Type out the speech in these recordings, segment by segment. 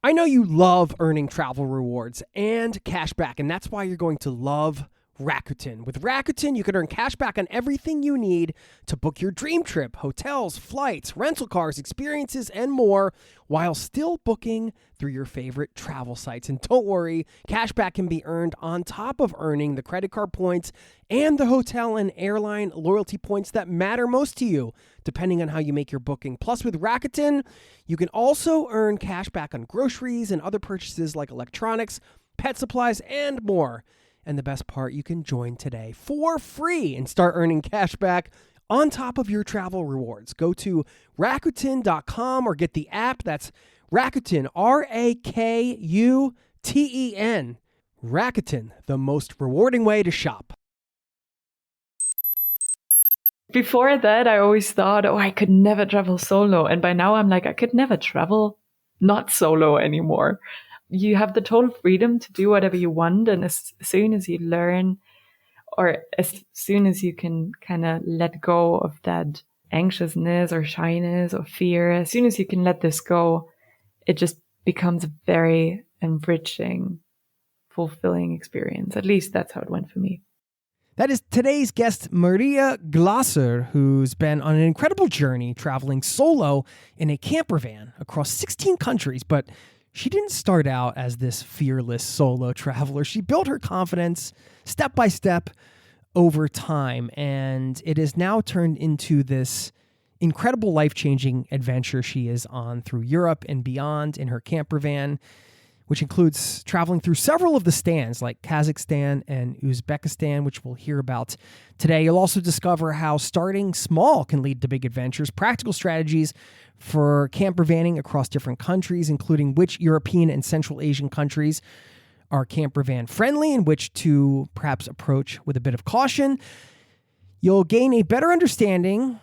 I know you love earning travel rewards and cash back, and that's why you're going to love Rakuten. With Rakuten, you can earn cash back on everything you need to book your dream trip, hotels, flights, rental cars, experiences, and more, while still booking through your favorite travel sites. And don't worry, cash back can be earned on top of earning the credit card points and the hotel and airline loyalty points that matter most to you, depending on how you make your booking. Plus, with Rakuten, you can also earn cash back on groceries and other purchases like electronics, pet supplies, and more. And the best part, you can join today for free and start earning cash back on top of your travel rewards. Go to Rakuten.com or get the app. That's Rakuten, Rakuten. Rakuten, the most rewarding way to shop. Before that, I always thought, I could never travel solo. And by now I'm like, I could never travel not solo anymore. You have the total freedom to do whatever you want. And as soon as you learn, or as soon as you can kind of let go of that anxiousness or shyness or fear, as soon as you can let this go, it just becomes a very enriching, fulfilling experience. At least that's how it went for me. That is today's guest, Maria Glaser, who's been on an incredible journey traveling solo in a campervan across 16 countries, but she didn't start out as this fearless solo traveler. She built her confidence step by step over time, and it has now turned into this incredible life-changing adventure she is on through Europe and beyond in her campervan, which includes traveling through several of the stands like Kazakhstan and Uzbekistan, which we'll hear about today. You'll also discover how starting small can lead to big adventures, practical strategies for campervanning across different countries, including which European and Central Asian countries are campervan friendly and which to perhaps approach with a bit of caution. You'll gain a better understanding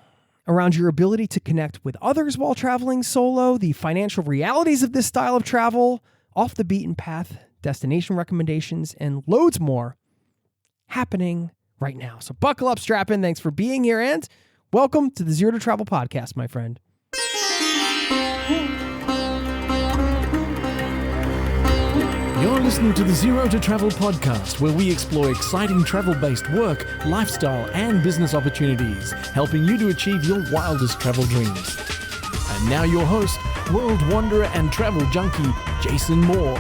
around your ability to connect with others while traveling solo, the financial realities of this style of travel, off the beaten path, destination recommendations, and loads more happening right now. So buckle up, strap in. Thanks for being here, and welcome to the Zero to Travel podcast, my friend. You're listening to the Zero to Travel podcast, where we explore exciting travel-based work, lifestyle, and business opportunities, helping you to achieve your wildest travel dreams. And now your host, world wanderer and travel junkie, Jason Moore.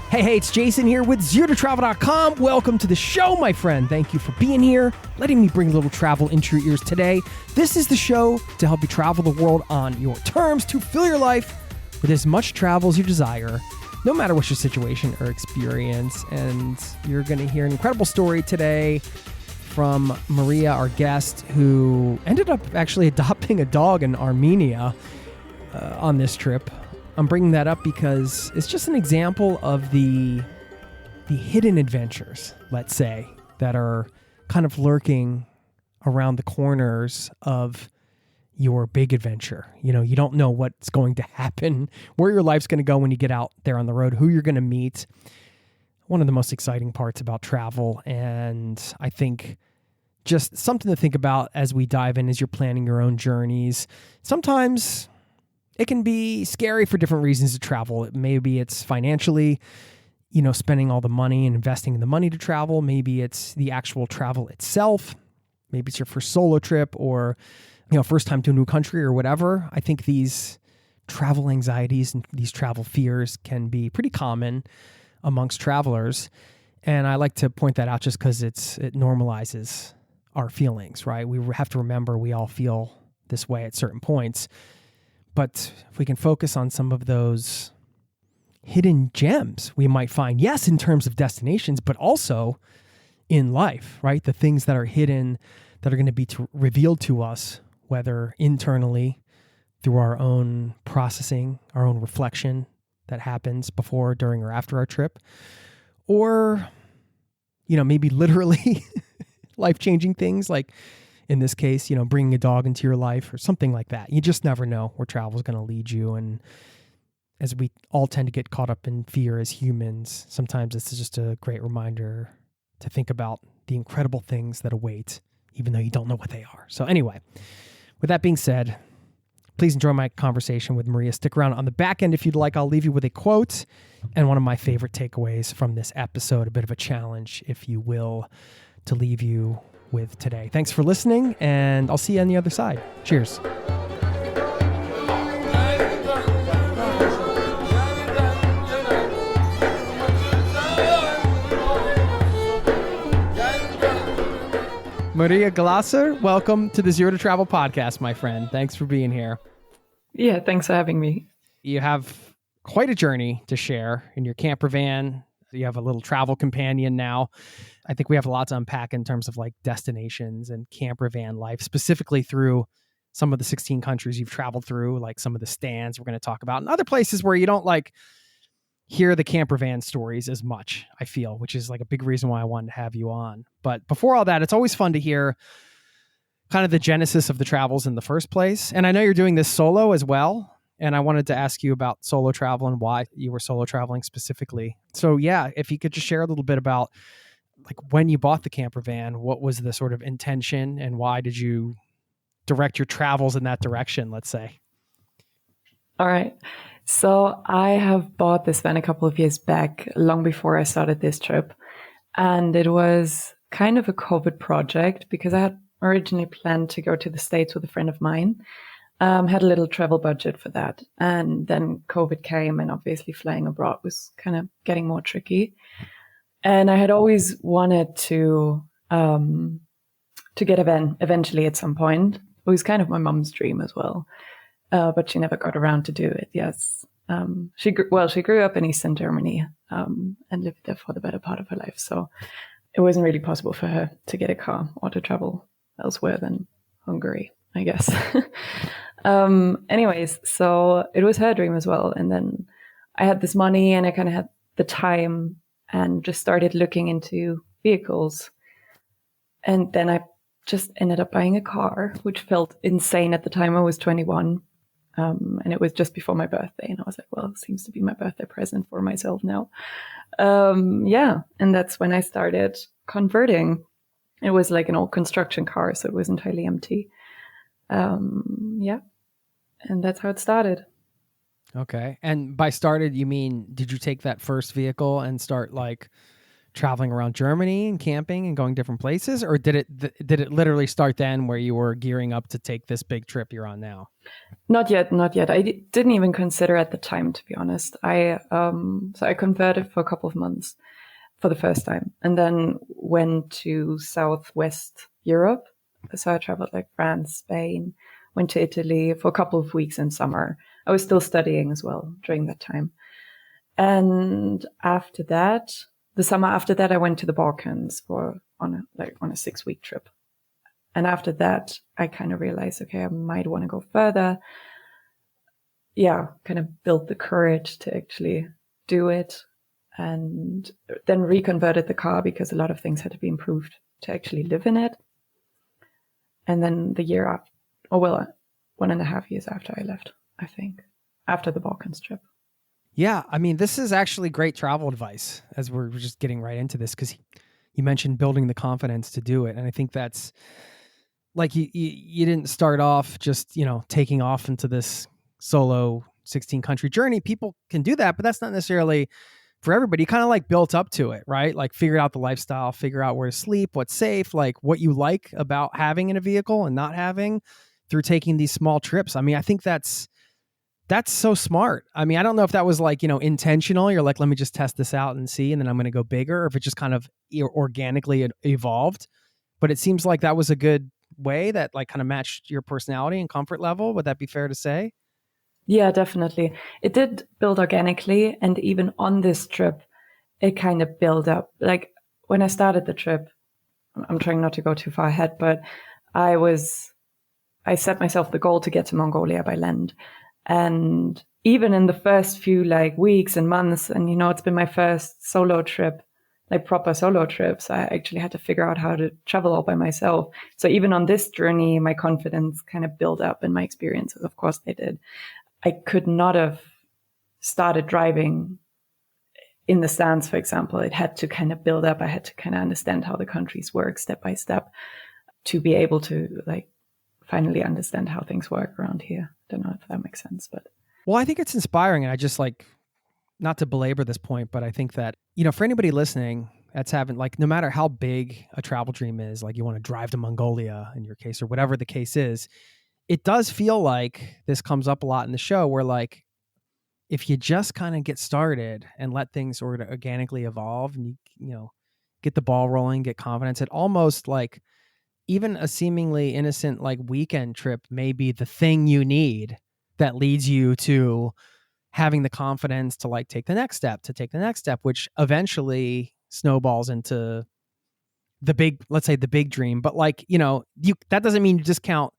Hey, it's Jason here with ZeroToTravel.com. Welcome to the show, my friend. Thank you for being here, letting me bring a little travel into your ears today. This is the show to help you travel the world on your terms, to fill your life with as much travel as you desire, no matter what your situation or experience. And you're going to hear an incredible story today from Maria, our guest, who ended up actually adopting a dog in Armenia on this trip. I'm bringing that up because it's just an example of the hidden adventures, let's say, that are kind of lurking around the corners of your big adventure. You know, you don't know what's going to happen, where your life's going to go when you get out there on the road, who you're going to meet. One of the most exciting parts about travel, and I think just something to think about as we dive in as you're planning your own journeys. Sometimes it can be scary for different reasons to travel. Maybe it's financially, spending all the money and investing in the money to travel. Maybe it's the actual travel itself. Maybe it's your first solo trip or, first time to a new country or whatever. I think these travel anxieties and these travel fears can be pretty common amongst travelers. And I like to point that out just because it normalizes our feelings, right? We have to remember we all feel this way at certain points. But if we can focus on some of those hidden gems we might find, yes, in terms of destinations, but also in life, right? The things that are hidden that are going to be revealed to us, whether internally through our own processing, our own reflection that happens before, during, or after our trip, or, maybe literally life-changing things like, in this case, bringing a dog into your life or something like that. You just never know where travel is going to lead you. And as we all tend to get caught up in fear as humans, sometimes it's just a great reminder to think about the incredible things that await, even though you don't know what they are. So anyway, with that being said, Please enjoy my conversation with Maria. Stick around on the back end if you'd like. I'll leave you with a quote and one of my favorite takeaways from this episode, a bit of a challenge, if you will, to leave you with today. Thanks for listening, and I'll see you on the other side. Cheers. Maria Glaser, welcome to the Zero to Travel podcast, my friend. Thanks for being here. Yeah, thanks for having me. You have quite a journey to share in your camper van. You have a little travel companion now. I think we have a lot to unpack in terms of like destinations and camper van life, specifically through some of the 16 countries you've traveled through, like some of the stands we're going to talk about, and other places where you don't like hear the camper van stories as much, I feel, which is like a big reason why I wanted to have you on. But before all that, it's always fun to hear kind of the genesis of the travels in the first place. And I know you're doing this solo as well. And I wanted to ask you about solo travel and why you were solo traveling specifically. So yeah, if you could just share a little bit about like when you bought the camper van, what was the sort of intention and why did you direct your travels in that direction, let's say? All right. So I have bought this van a couple of years back, long before I started this trip. And it was kind of a COVID project because I had originally planned to go to the States with a friend of mine. Had a little travel budget for that. And then COVID came and obviously flying abroad was kind of getting more tricky. And I had always wanted to get a van eventually at some point. It was kind of my mom's dream as well. But she never got around to do it. Yes. She grew up in Eastern Germany and lived there for the better part of her life. So it wasn't really possible for her to get a car or to travel elsewhere than Hungary, I guess. Anyways, so it was her dream as well. And then I had this money and I kind of had the time and just started looking into vehicles. And then I just ended up buying a car, which felt insane at the time. I was 21. And it was just before my birthday. And I was like, well, it seems to be my birthday present for myself now. Yeah. And that's when I started converting. It was like an old construction car, so it was entirely empty. Yeah. And that's how it started. Okay. And by started, you mean, did you take that first vehicle and start like traveling around Germany and camping and going different places? Or did it literally start then where you were gearing up to take this big trip you're on now? Not yet. I didn't even consider at the time, to be honest. So I converted for a couple of months for the first time and then went to Southwest Europe. So I traveled like France, Spain, went to Italy for a couple of weeks in summer. I was still studying as well during that time. And after that, the summer after that, I went to the Balkans on a 6-week trip. And after that, I kind of realized, okay, I might want to go further. Yeah, kind of built the courage to actually do it. And then reconverted the car because a lot of things had to be improved to actually live in it. And then the year after, 1.5 years after I left, I think, after the Balkans trip. Yeah, I mean, this is actually great travel advice as we're just getting right into this because you mentioned building the confidence to do it. And I think that's like you didn't start off just, taking off into this solo 16 country journey. People can do that, but that's not necessarily for everybody. You kind of like built up to it, right? Like figure out the lifestyle, figure out where to sleep, what's safe, like what you like about having in a vehicle and not having through taking these small trips. I mean, I think that's so smart. I mean, I don't know if that was like, intentional. You're like, let me just test this out and see, and then I'm going to go bigger, or if it just kind of organically evolved. But it seems like that was a good way that like kind of matched your personality and comfort level. Would that be fair to say? Yeah, definitely. It did build organically. And even on this trip, it kind of built up. Like when I started the trip, I'm trying not to go too far ahead, but I set myself the goal to get to Mongolia by land. And even in the first few like weeks and months, and it's been my first solo trip, like proper solo trips, I actually had to figure out how to travel all by myself. So even on this journey, my confidence kind of built up and my experiences, of course they did. I could not have started driving in the stands, for example. It had to kind of build up. I had to kind of understand how the countries work step by step to be able to like finally understand how things work around here. Don't know if that makes sense, but. Well, I think it's inspiring. And I just like, not to belabor this point, but I think that, for anybody listening that's having like, no matter how big a travel dream is, like you want to drive to Mongolia in your case, or whatever the case is, it does feel like this comes up a lot in the show where like, if you just kind of get started and let things sort of organically evolve and you get the ball rolling, get confidence, it almost like even a seemingly innocent like weekend trip may be the thing you need that leads you to having the confidence to like take the next step, which eventually snowballs into let's say the big dream. But like, that doesn't mean you discount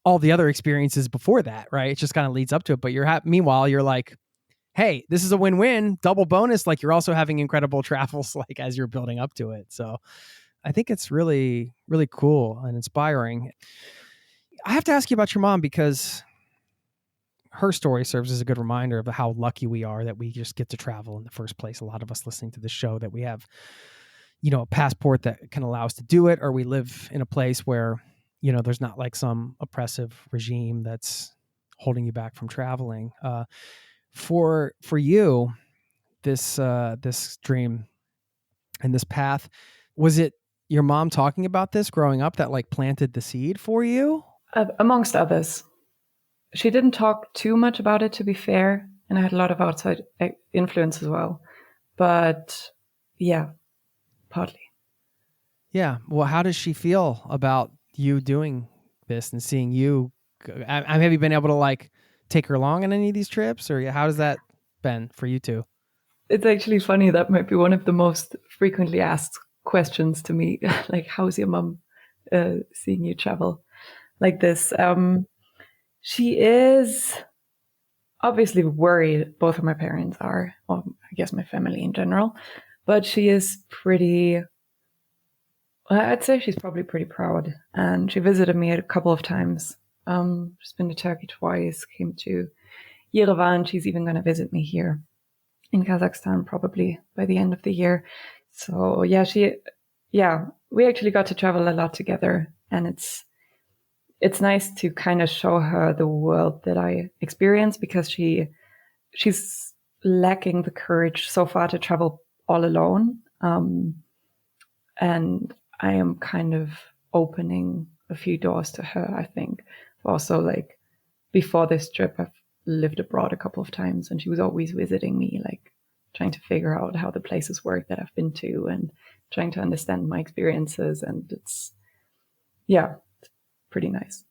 all the other experiences before that, right? It just kind of leads up to it. But meanwhile, you're like, hey, this is a win-win, double bonus. Like you're also having incredible travels like as you're building up to it. So I think it's really, really cool and inspiring. I have to ask you about your mom because her story serves as a good reminder of how lucky we are that we just get to travel in the first place. A lot of us listening to the show that we have, a passport that can allow us to do it, or we live in a place where, there's not like some oppressive regime that's holding you back from traveling. For you, this dream and this path, was it your mom talking about this growing up that like planted the seed for you? Amongst others. She didn't talk too much about it, to be fair, and I had a lot of outside influence as well. But yeah, partly. Yeah. Well, how does she feel about you doing this and seeing you? Have you been able to like take her along on any of these trips, or how has that been for you two? It's actually funny. That might be one of the most frequently asked questions to me. Like, how's your mom seeing you travel like this? She is obviously worried. Both of my parents are, or I guess my family in general, but she is pretty, I'd say she's probably pretty proud. And she visited me a couple of times. She's been to Turkey twice, came to Yerevan. She's even going to visit me here in Kazakhstan probably by the end of the year. So yeah, we actually got to travel a lot together, and it's nice to kind of show her the world that I experience, because she's lacking the courage so far to travel all alone. And I am kind of opening a few doors to her, I think. Also, like before this trip, I've lived abroad a couple of times, and she was always visiting me, like trying to figure out how the places work that I've been to and trying to understand my experiences. And it's pretty nice.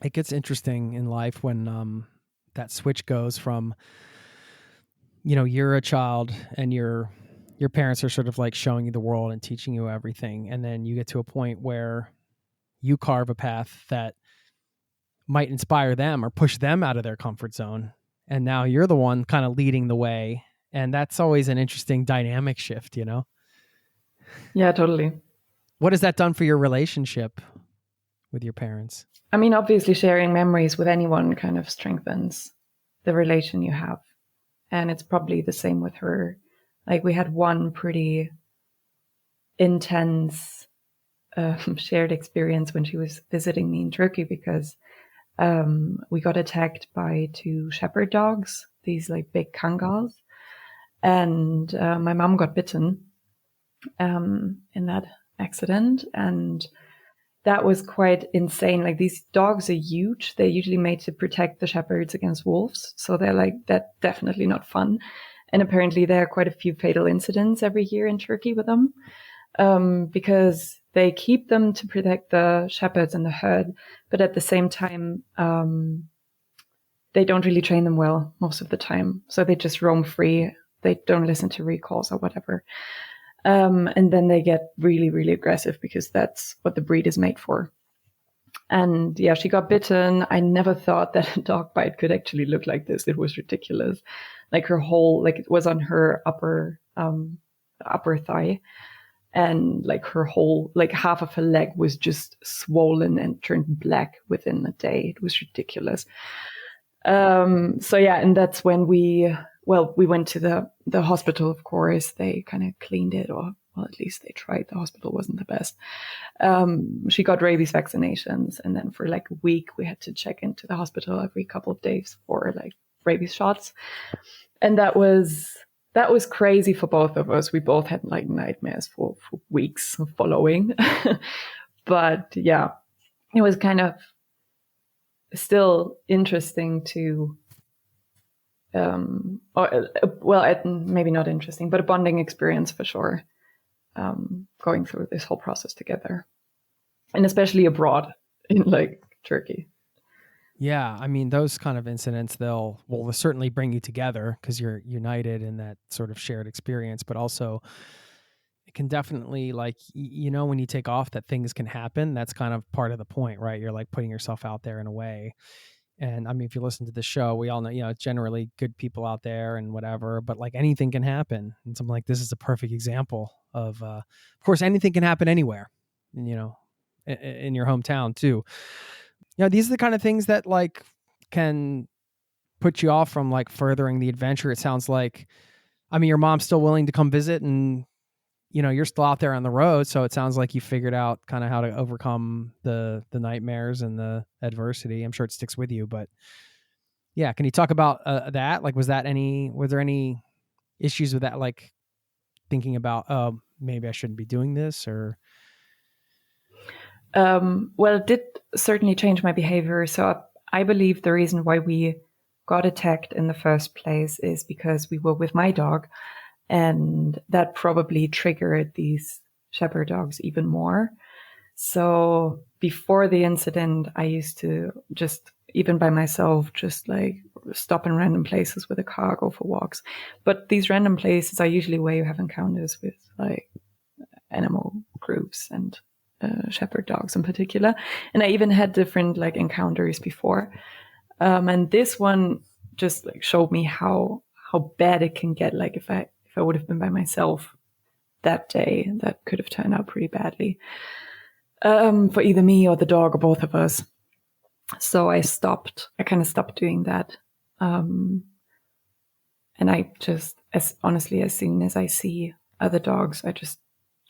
It gets interesting in life when that switch goes from, you're a child and your parents are sort of like showing you the world and teaching you everything. And then you get to a point where you carve a path that might inspire them or push them out of their comfort zone. And now you're the one kind of leading the way. And that's always an interesting dynamic shift, Yeah, totally. What has that done for your relationship with your parents? I mean, obviously sharing memories with anyone kind of strengthens the relation you have. And it's probably the same with her. Like we had one pretty intense shared experience when she was visiting me in Turkey, because we got attacked by two shepherd dogs, these like big Kangals. And my mom got bitten in that accident. And that was quite insane. Like these dogs are huge. They're usually made to protect the shepherds against wolves. So they're like, that's definitely not fun. And apparently there are quite a few fatal incidents every year in Turkey with them, because they keep them to protect the shepherds and the herd. But at the same time, they don't really train them well most of the time. So they just roam free. They don't listen to recalls or whatever. And then they get really, really aggressive, because that's what the breed is made for. And yeah, she got bitten. I never thought that a dog bite could actually look like this. It was ridiculous. Like her whole, like it was on her upper thigh. And like her whole, like half of her leg was just swollen and turned black within a day. It was ridiculous. So yeah, and that's when we went to the hospital, of course. They kind of cleaned it, or well, at least they tried. The hospital wasn't the best. She got rabies vaccinations. And then for like a week, we had to check into the hospital every couple of days for like rabies shots. And that was crazy for both of us. We both had like nightmares for weeks following. But yeah, it was kind of still interesting to, maybe not interesting, but a bonding experience for sure, going through this whole process together. And especially abroad in like Turkey. Yeah, I mean, those kind of incidents, they'll certainly bring you together because you're united in that sort of shared experience, but also it can definitely, like, when you take off that things can happen, that's kind of part of the point, right? You're like putting yourself out there in a way. And I mean, if you listen to the show, we all know, it's generally good people out there and whatever, but like anything can happen. And something like this is a perfect example of course, anything can happen anywhere, in your hometown too. These are the kind of things that like can put you off from like furthering the adventure. It sounds like, I mean, your mom's still willing to come visit and, you're still out there on the road. So it sounds like you figured out kind of how to overcome the nightmares and the adversity. I'm sure it sticks with you, but yeah. Can you talk about that? Like, were there any issues with that? Like thinking about, oh, maybe I shouldn't be doing this or... Well, it did certainly change my behavior. So I believe the reason why we got attacked in the first place is because we were with my dog, and that probably triggered these shepherd dogs even more. So before the incident, I used to just, even by myself, just like stop in random places with a car, go for walks. But these random places are usually where you have encounters with like animal groups and shepherd dogs in particular. And I even had different like encounters before. And this one just like showed me how bad it can get. Like if I would have been by myself that day, that could have turned out pretty badly, for either me or the dog or both of us. So I kind of stopped doing that. And I just, as soon as I see other dogs, I just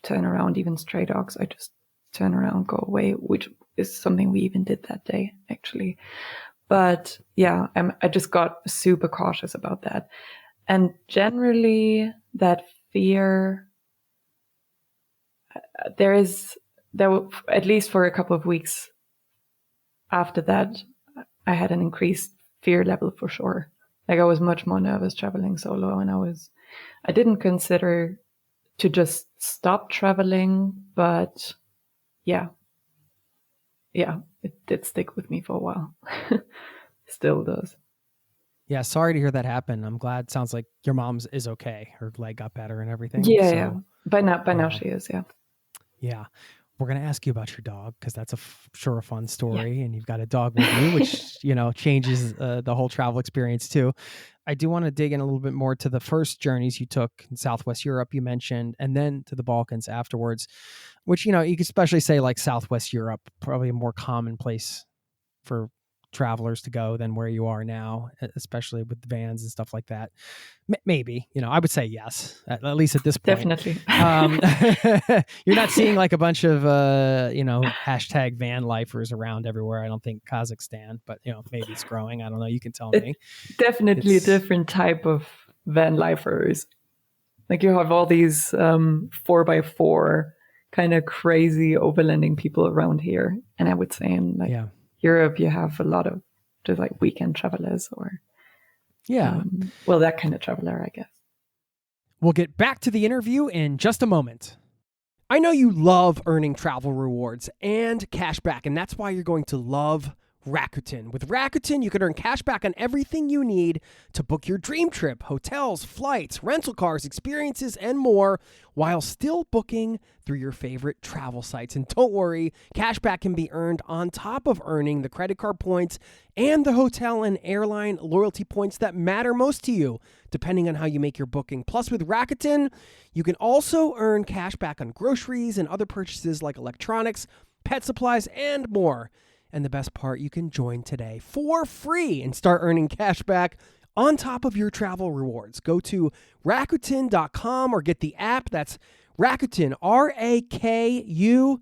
turn around, even stray dogs, I just turn around, go away, which is something we even did that day, actually. But yeah, I just got super cautious about that. And generally, that fear, at least for a couple of weeks after that, I had an increased fear level for sure. Like I was much more nervous traveling solo, and I didn't consider to just stop traveling, but yeah, it did stick with me for a while. Still does. Yeah, sorry to hear that happen. I'm glad. Sounds like your mom's is okay. Her leg got better and everything. Yeah, so, yeah. By now she is. Yeah. Yeah, we're gonna ask you about your dog because that's sure a fun story, and you've got a dog with you, which changes the whole travel experience too. I do want to dig in a little bit more to the first journeys you took in Southwest Europe, you mentioned, and then to the Balkans afterwards, which, you could especially say like Southwest Europe, probably a more common place for travelers to go than where you are now, especially with vans and stuff like that. Maybe, I would say yes, at least at this point. Definitely. You're not seeing like a bunch of, hashtag van lifers around everywhere. I don't think Kazakhstan, but maybe it's growing. I don't know. You can tell me. Definitely a different type of van lifers. Like you have all these 4x4 kind of crazy overlanding people around here. And I would say in Europe, you have a lot of just like weekend travelers or that kind of traveler, I guess. We'll get back to the interview in just a moment. I know you love earning travel rewards and cash back, and that's why you're going to love Rakuten. With Rakuten, you can earn cash back on everything you need to book your dream trip, hotels, flights, rental cars, experiences, and more, while still booking through your favorite travel sites. And don't worry, cash back can be earned on top of earning the credit card points and the hotel and airline loyalty points that matter most to you, depending on how you make your booking. Plus, with Rakuten, you can also earn cash back on groceries and other purchases like electronics, pet supplies, and more. And the best part, you can join today for free and start earning cash back on top of your travel rewards. Go to Rakuten.com or get the app. That's Rakuten, Rakuten.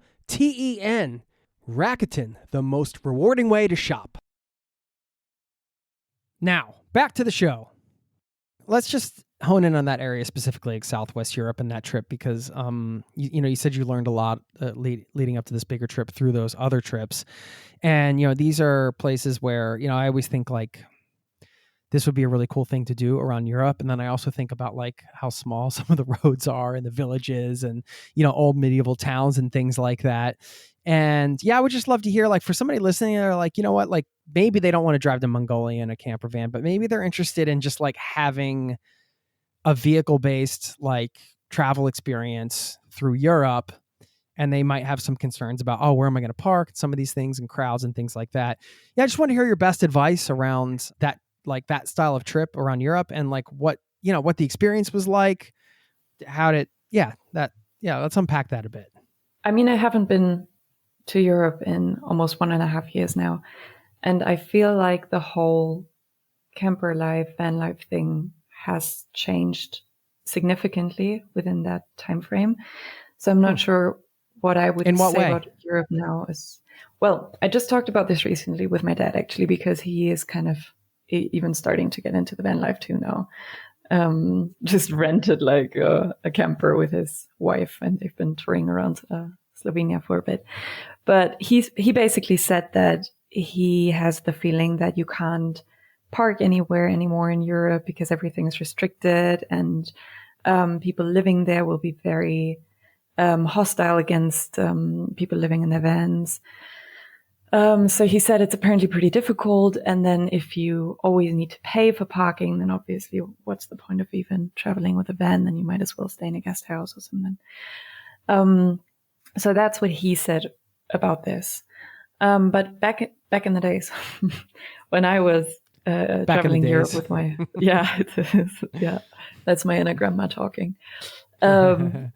Rakuten, the most rewarding way to shop. Now, back to the show. Let's just hone in on that area specifically, like Southwest Europe and that trip, because you said you learned a lot leading up to this bigger trip through those other trips. And, these are places where, I always think like this would be a really cool thing to do around Europe. And then I also think about like how small some of the roads are in the villages and, old medieval towns and things like that. And yeah, I would just love to hear, like, for somebody listening, they're like, you know what, like maybe they don't want to drive to Mongolia in a camper van, but maybe they're interested in just like having a vehicle-based like travel experience through Europe. And they might have some concerns about, where am I going to park? Some of these things and crowds and things like that. Yeah, I just want to hear your best advice around that, like that style of trip around Europe, and like what the experience was like. Let's unpack that a bit. I mean, I haven't been to Europe in almost 1.5 years now. And I feel like the whole camper life, van life thing has changed significantly within that time frame. So I'm not sure what I would say about Europe now is, well, I just talked about this recently with my dad, actually, because he is kind of even starting to get into the van life too now. Just rented like a camper with his wife, and they've been touring around Slovenia for a bit. But he basically said that he has the feeling that you can't park anywhere anymore in Europe because everything is restricted, and people living there will be very hostile against people living in their vans. So he said it's apparently pretty difficult. And then if you always need to pay for parking, then obviously what's the point of even traveling with a van? Then you might as well stay in a guest house or something. So that's what he said about this. But back in the days when I was traveling Europe with my, that's my inner grandma talking. So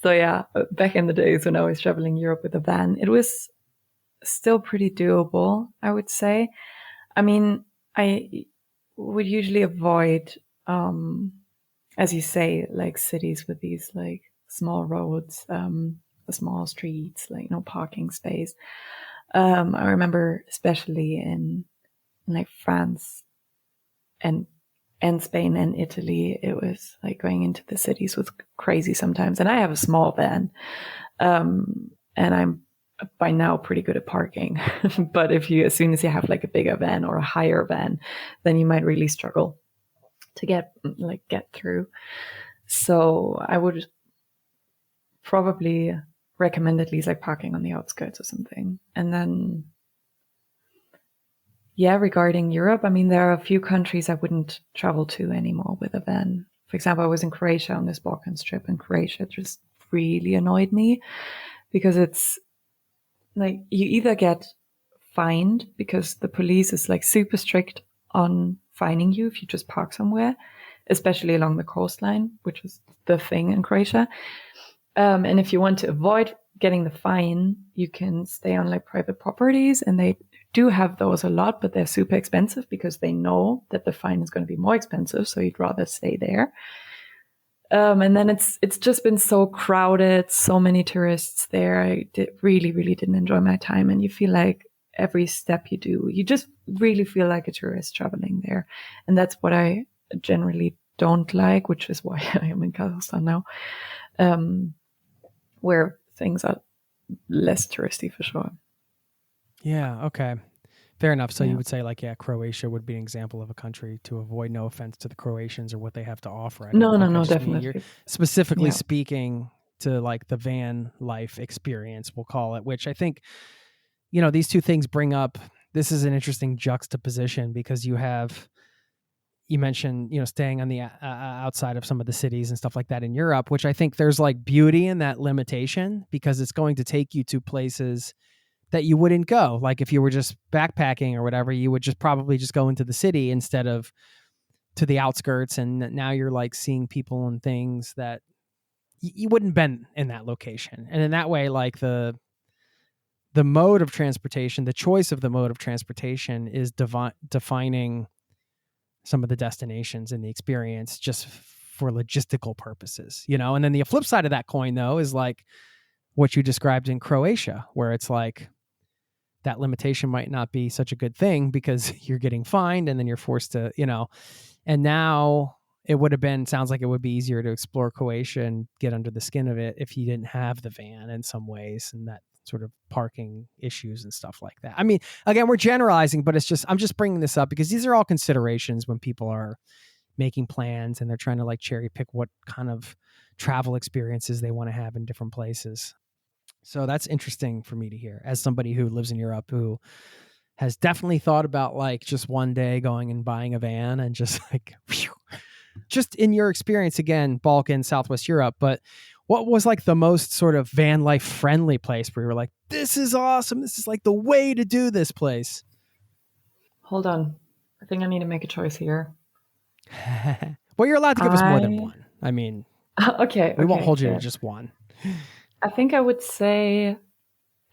yeah, back in the days when I was traveling Europe with a van, it was still pretty doable, I would say. I mean, I would usually avoid, as you say, like cities with these like small roads, small streets, like no parking space. I remember especially in like France and Spain and Italy, it was like going into the cities was crazy sometimes. And I have a small van, and I'm by now pretty good at parking. But as soon as you have like a bigger van or a higher van, then you might really struggle to get through. So I would probably recommend at least like parking on the outskirts or something. And then, regarding Europe, I mean, there are a few countries I wouldn't travel to anymore with a van. For example, I was in Croatia on this Balkans trip, and Croatia just really annoyed me because it's like you either get fined because the police is like super strict on fining you if you just park somewhere, especially along the coastline, which is the thing in Croatia. And if you want to avoid getting the fine, you can stay on like private properties, and they do have those a lot, but they're super expensive because they know that the fine is going to be more expensive. So you'd rather stay there. And then it's just been so crowded, so many tourists there. I really, really didn't enjoy my time. And you feel like every step you do, you just really feel like a tourist traveling there. And that's what I generally don't like, which is why I am in Kazakhstan now, where things are less touristy for sure. Yeah. Okay. Fair enough. So you would say like, Croatia would be an example of a country to avoid. No offense to the Croatians or what they have to offer. No, definitely. You're specifically speaking to like the van life experience, we'll call it, which I think, these two things bring up, this is an interesting juxtaposition because you mentioned, staying on the outside of some of the cities and stuff like that in Europe, which I think there's like beauty in that limitation because it's going to take you to places that you wouldn't go. Like if you were just backpacking or whatever, you would just probably just go into the city instead of to the outskirts. And now you're like seeing people and things that you wouldn't been in that location. And in that way, like the mode of transportation, the choice of the mode of transportation is defining some of the destinations and the experience just for logistical purposes, you know? And then the flip side of that coin, though, is like what you described in Croatia, where it's like that limitation might not be such a good thing because you're getting fined and then you're forced to, you know, and now it would have been, sounds like it would be easier to explore Croatia and get under the skin of it if you didn't have the van in some ways and that sort of parking issues and stuff like that. I mean, again, we're generalizing, but it's just, I'm just bringing this up because these are all considerations when people are making plans and they're trying to like cherry pick what kind of travel experiences they want to have in different places. So that's interesting for me to hear as somebody who lives in Europe, who has definitely thought about like just one day going and buying a van and just like, whew, just in your experience, again, Balkan, Southwest Europe, but what was like the most sort of van life friendly place where you were like, this is awesome. This is like the way to do this place. Hold on. I think I need to make a choice here. Well, you're allowed to give us more than one. I mean, okay. We won't hold you to just one. I think I would say,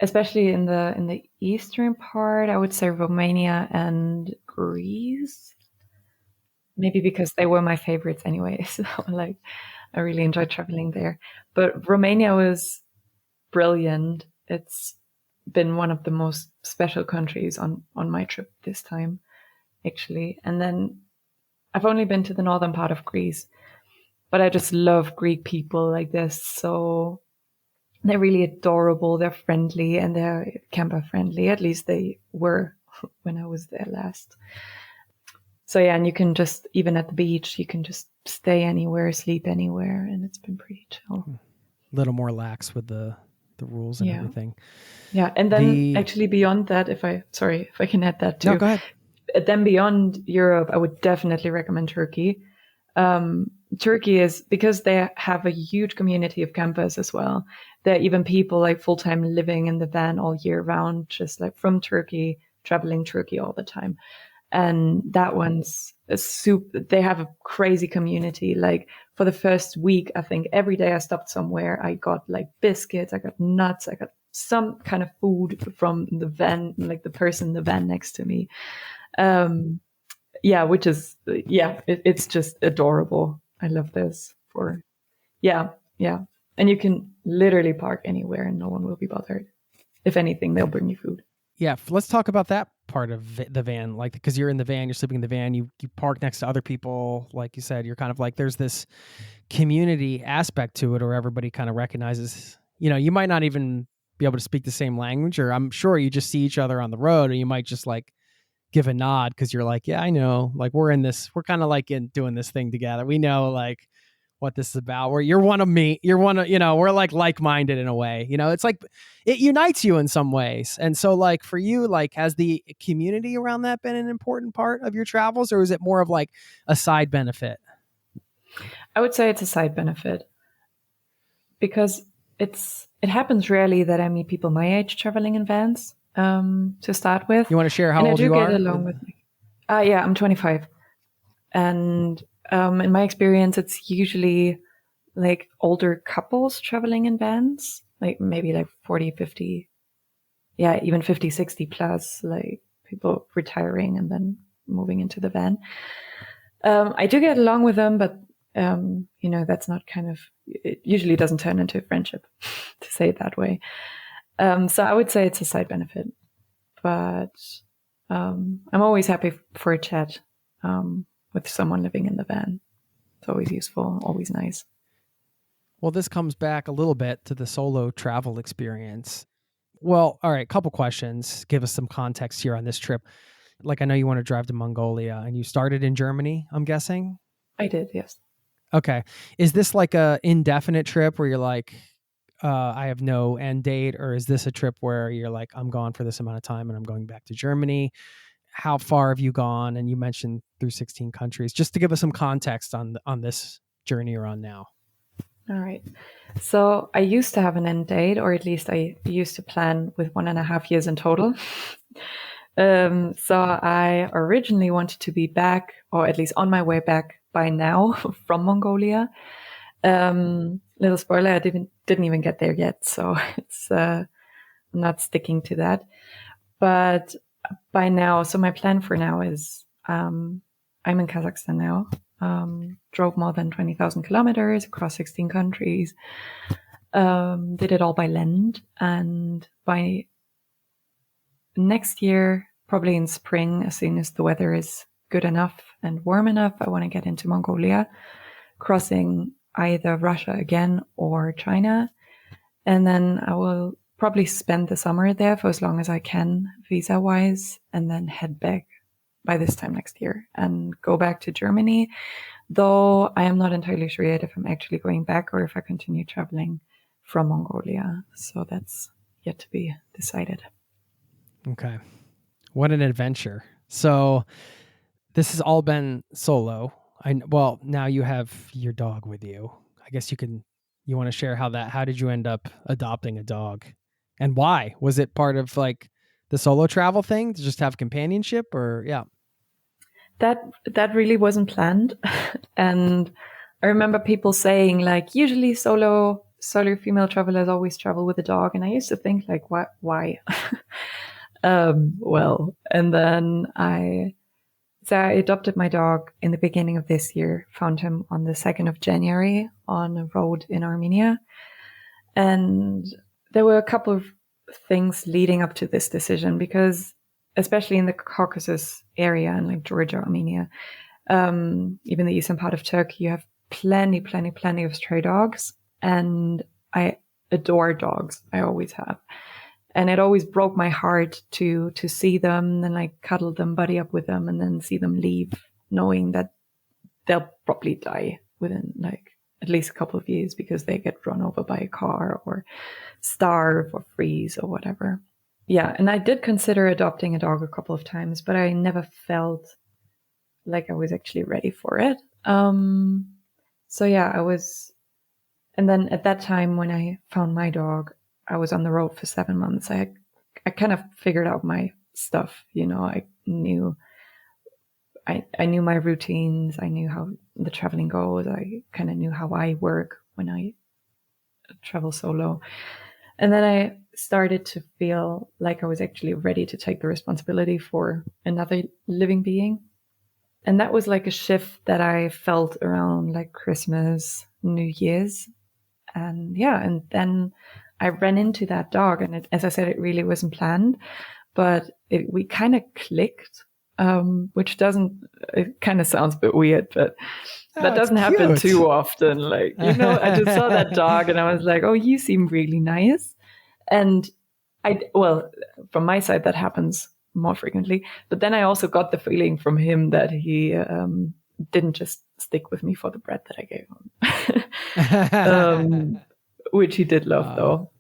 especially in the eastern part, I would say Romania and Greece. Maybe because they were my favorites anyway. So like, I really enjoyed traveling there. But Romania was brilliant. It's been one of the most special countries on my trip this time, actually. And then I've only been to the northern part of Greece, but I just love Greek people. Like they're really adorable. They're friendly and they're camper friendly. At least they were when I was there last. So yeah, and you can just, even at the beach, you can just stay anywhere, sleep anywhere, and it's been pretty chill. A little more lax with the rules and everything. Yeah, and then actually beyond that, if I can add that too. No, go ahead. Then beyond Europe, I would definitely recommend Turkey. Turkey is, because they have a huge community of campers as well. There are even people like full-time living in the van all year round, just like from Turkey, traveling Turkey all the time. And that one's they have a crazy community. Like for the first week, I think every day I stopped somewhere, I got like biscuits, I got nuts, I got some kind of food from the van, like the person in the van next to me. Which is, it's just adorable. I love this and you can literally park anywhere and no one will be bothered. If anything, they'll bring you food. Yeah, let's talk about that part of the van. Like, because you're in the van, you're sleeping in the van, you park next to other people. Like you said, you're kind of like, there's this community aspect to it, or everybody kind of recognizes, you know, you might not even be able to speak the same language, or I'm sure you just see each other on the road, or you might just like give a nod because you're like, yeah, I know, like we're kind of like doing this thing together. We know like what this is about, where you're one of me, you're one of, you know, we're like-minded in a way, you know, it's like it unites you in some ways. And so like for you, like, has the community around that been an important part of your travels, or is it more of like a side benefit? I would say it's a side benefit because it happens rarely that I meet people my age traveling in vans, to start with. You want to share how old you are? I do get along with me. I'm 25. And in my experience, it's usually like older couples traveling in vans, like maybe like 40, 50, even 50, 60 plus, like people retiring and then moving into the van. I do get along with them, but that's not it usually doesn't turn into a friendship, to say it that way. So I would say it's a side benefit, but I'm always happy for a chat with someone living in the van. It's always useful, always nice. Well, this comes back a little bit to the solo travel experience. Well, all right, couple questions. Give us some context here on this trip. Like, I know you want to drive to Mongolia, and you started in Germany, I'm guessing? I did, yes. Okay. Is this like a indefinite trip where you're like, I have no end date, or is this a trip where you're like, I'm gone for this amount of time and I'm going back to Germany? How far have you gone? And you mentioned through 16 countries, just to give us some context on this journey you're on now. All right. So I used to have an end date, or at least I used to plan with 1.5 years in total. So I originally wanted to be back, or at least on my way back by now from Mongolia. Little spoiler, I didn't even get there yet. So it's, I'm not sticking to that. But by now, so my plan for now is, I'm in Kazakhstan now, drove more than 20,000 kilometers across 16 countries, did it all by land. And by next year, probably in spring, as soon as the weather is good enough and warm enough, I want to get into Mongolia, crossing either Russia again or China. And then I will probably spend the summer there for as long as I can, visa-wise, and then head back by this time next year and go back to Germany. Though I am not entirely sure yet if I'm actually going back or if I continue traveling from Mongolia. So that's yet to be decided. Okay. What an adventure. So this has all been solo. Well, now you have your dog with you. I guess you want to share how did you end up adopting a dog and why? Was it part of like the solo travel thing to just have companionship or yeah? That really wasn't planned. And I remember people saying like, usually solo female travelers always travel with a dog. And I used to think like, why? Well, and then I adopted my dog in the beginning of this year, found him on the 2nd of January on a road in Armenia. And there were a couple of things leading up to this decision because especially in the Caucasus area and like Georgia, Armenia, even the eastern part of Turkey, you have plenty of stray dogs. And I adore dogs. I always have. And it always broke my heart to see them and like cuddle them, buddy up with them, and then see them leave, knowing that they'll probably die within like at least a couple of years because they get run over by a car or starve or freeze or whatever. Yeah, and I did consider adopting a dog a couple of times, but I never felt like I was actually ready for it. So yeah, I was. And then at that time when I found my dog, I was on the road for 7 months. I kind of figured out my stuff, you know. I knew my routines. I knew how the traveling goes. I kind of knew how I work when I travel solo. And then I started to feel like I was actually ready to take the responsibility for another living being. And that was like a shift that I felt around like Christmas, New Year's. And yeah, and then I ran into that dog, and as I said, it really wasn't planned, but we kind of clicked, which it kind of sounds a bit weird, but that doesn't happen too often. Like, you know, I just saw that dog and I was like, oh, you seem really nice. And from my side, that happens more frequently. But then I also got the feeling from him that he didn't just stick with me for the bread that I gave him. Which he did love though.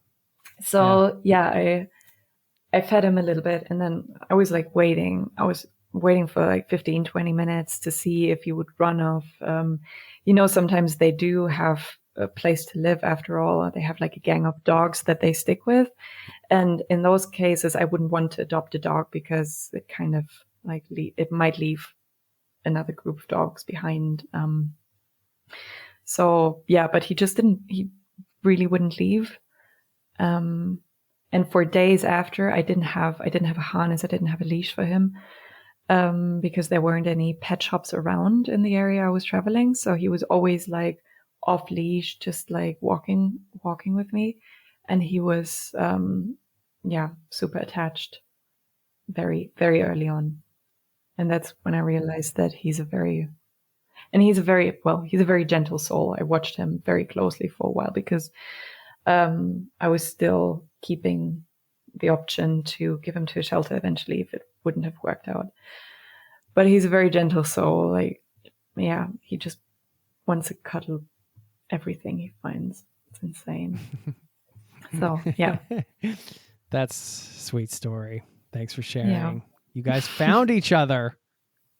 So yeah, I fed him a little bit and then I was like waiting. I was waiting for like 15, 20 minutes to see if he would run off. You know, sometimes they do have a place to live after all. They have like a gang of dogs that they stick with. And in those cases, I wouldn't want to adopt a dog because it kind of like, it might leave another group of dogs behind. So yeah, but he really wouldn't leave. And for days after, I didn't have a harness. I didn't have a leash for him, because there weren't any pet shops around in the area I was traveling. So he was always like off leash, just like walking with me. And he was, super attached very, very early on. And that's when I realized that he's a very gentle soul. I watched him very closely for a while because I was still keeping the option to give him to a shelter eventually if it wouldn't have worked out. But he's a very gentle soul. Like, yeah, he just wants to cuddle everything he finds. It's insane. So, yeah. That's a sweet story. Thanks for sharing. Yeah. You guys found each other.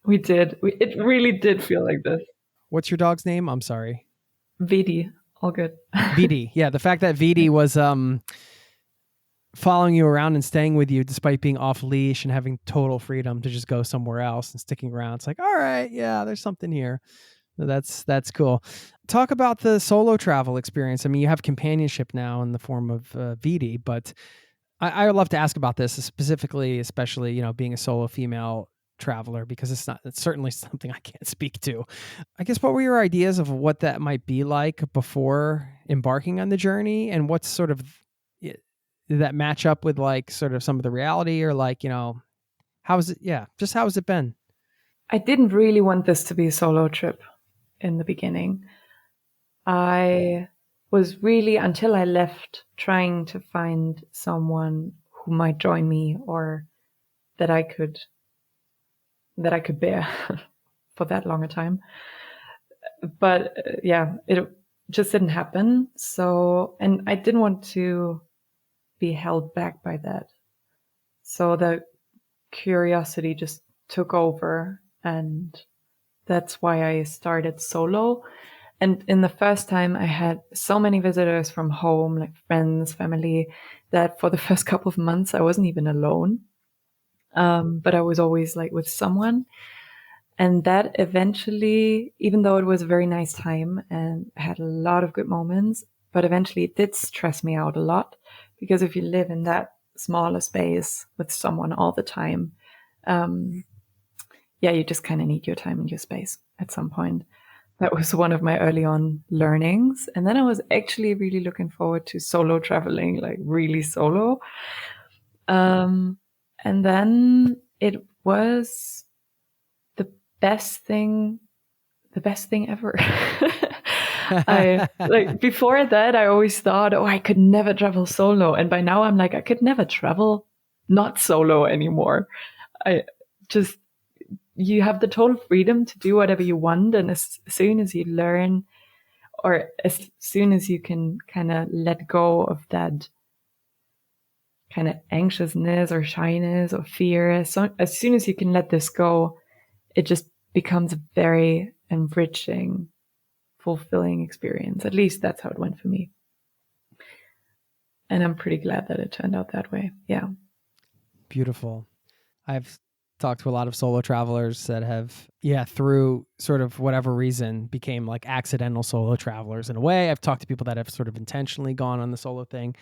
We did. It really did feel like this. What's your dog's name? I'm sorry. Vidi. All good. Vidi. Yeah, the fact that Vidi was following you around and staying with you despite being off leash and having total freedom to just go somewhere else and sticking around. It's like, all right, yeah, there's something here. That's cool. Talk about the solo travel experience. I mean, you have companionship now in the form of Vidi, but I would love to ask about this specifically, especially, you know, being a solo female. traveler because it's certainly something I can't speak to. I guess, what were your ideas of what that might be like before embarking on the journey, and what's sort of, did that match up with like sort of some of the reality, or like, how is it? Yeah. Just how has it been? I didn't really want this to be a solo trip in the beginning. I was really, until I left, trying to find someone who might join me or that I could bear for that long a time. But it just didn't happen. So, and I didn't want to be held back by that. So the curiosity just took over, and that's why I started solo. And in the first time, I had so many visitors from home, like friends, family, that for the first couple of months, I wasn't even alone. But I was always like with someone. And that eventually, even though it was a very nice time and I had a lot of good moments, but eventually it did stress me out a lot, because if you live in that smaller space with someone all the time, you just kind of need your time and your space at some point. That was one of my early on learnings. And then I was actually really looking forward to solo traveling, like really solo. And then it was the best thing ever. I like, before that, I always thought, I could never travel solo. And by now I'm like, I could never travel not solo anymore. You have the total freedom to do whatever you want. And as soon as you learn, or as soon as you can kind of let go of that kind of anxiousness or shyness or fear, as soon as you can let this go, it just becomes a very enriching, fulfilling experience. At least that's how it went for me. And I'm pretty glad that it turned out that way. Yeah. Beautiful. I've talked to a lot of solo travelers that have, through sort of whatever reason, became like accidental solo travelers in a way. I've talked to people that have sort of intentionally gone on the solo thing.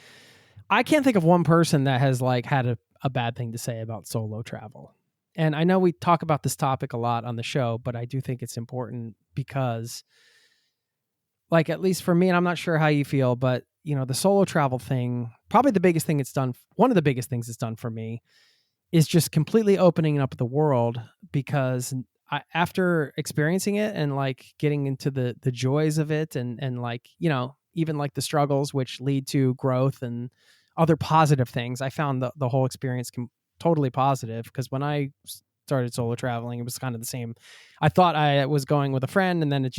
I can't think of one person that has like had a bad thing to say about solo travel. And I know we talk about this topic a lot on the show, but I do think it's important because, like, at least for me, and I'm not sure how you feel, but the solo travel thing, probably the biggest thing it's done, one of the biggest things it's done for me, is just completely opening up the world, because after experiencing it and like getting into the joys of it, and like, even like the struggles which lead to growth and other positive things, I found the whole experience totally positive. Because when I started solo traveling, it was kind of the same. I thought I was going with a friend, and then it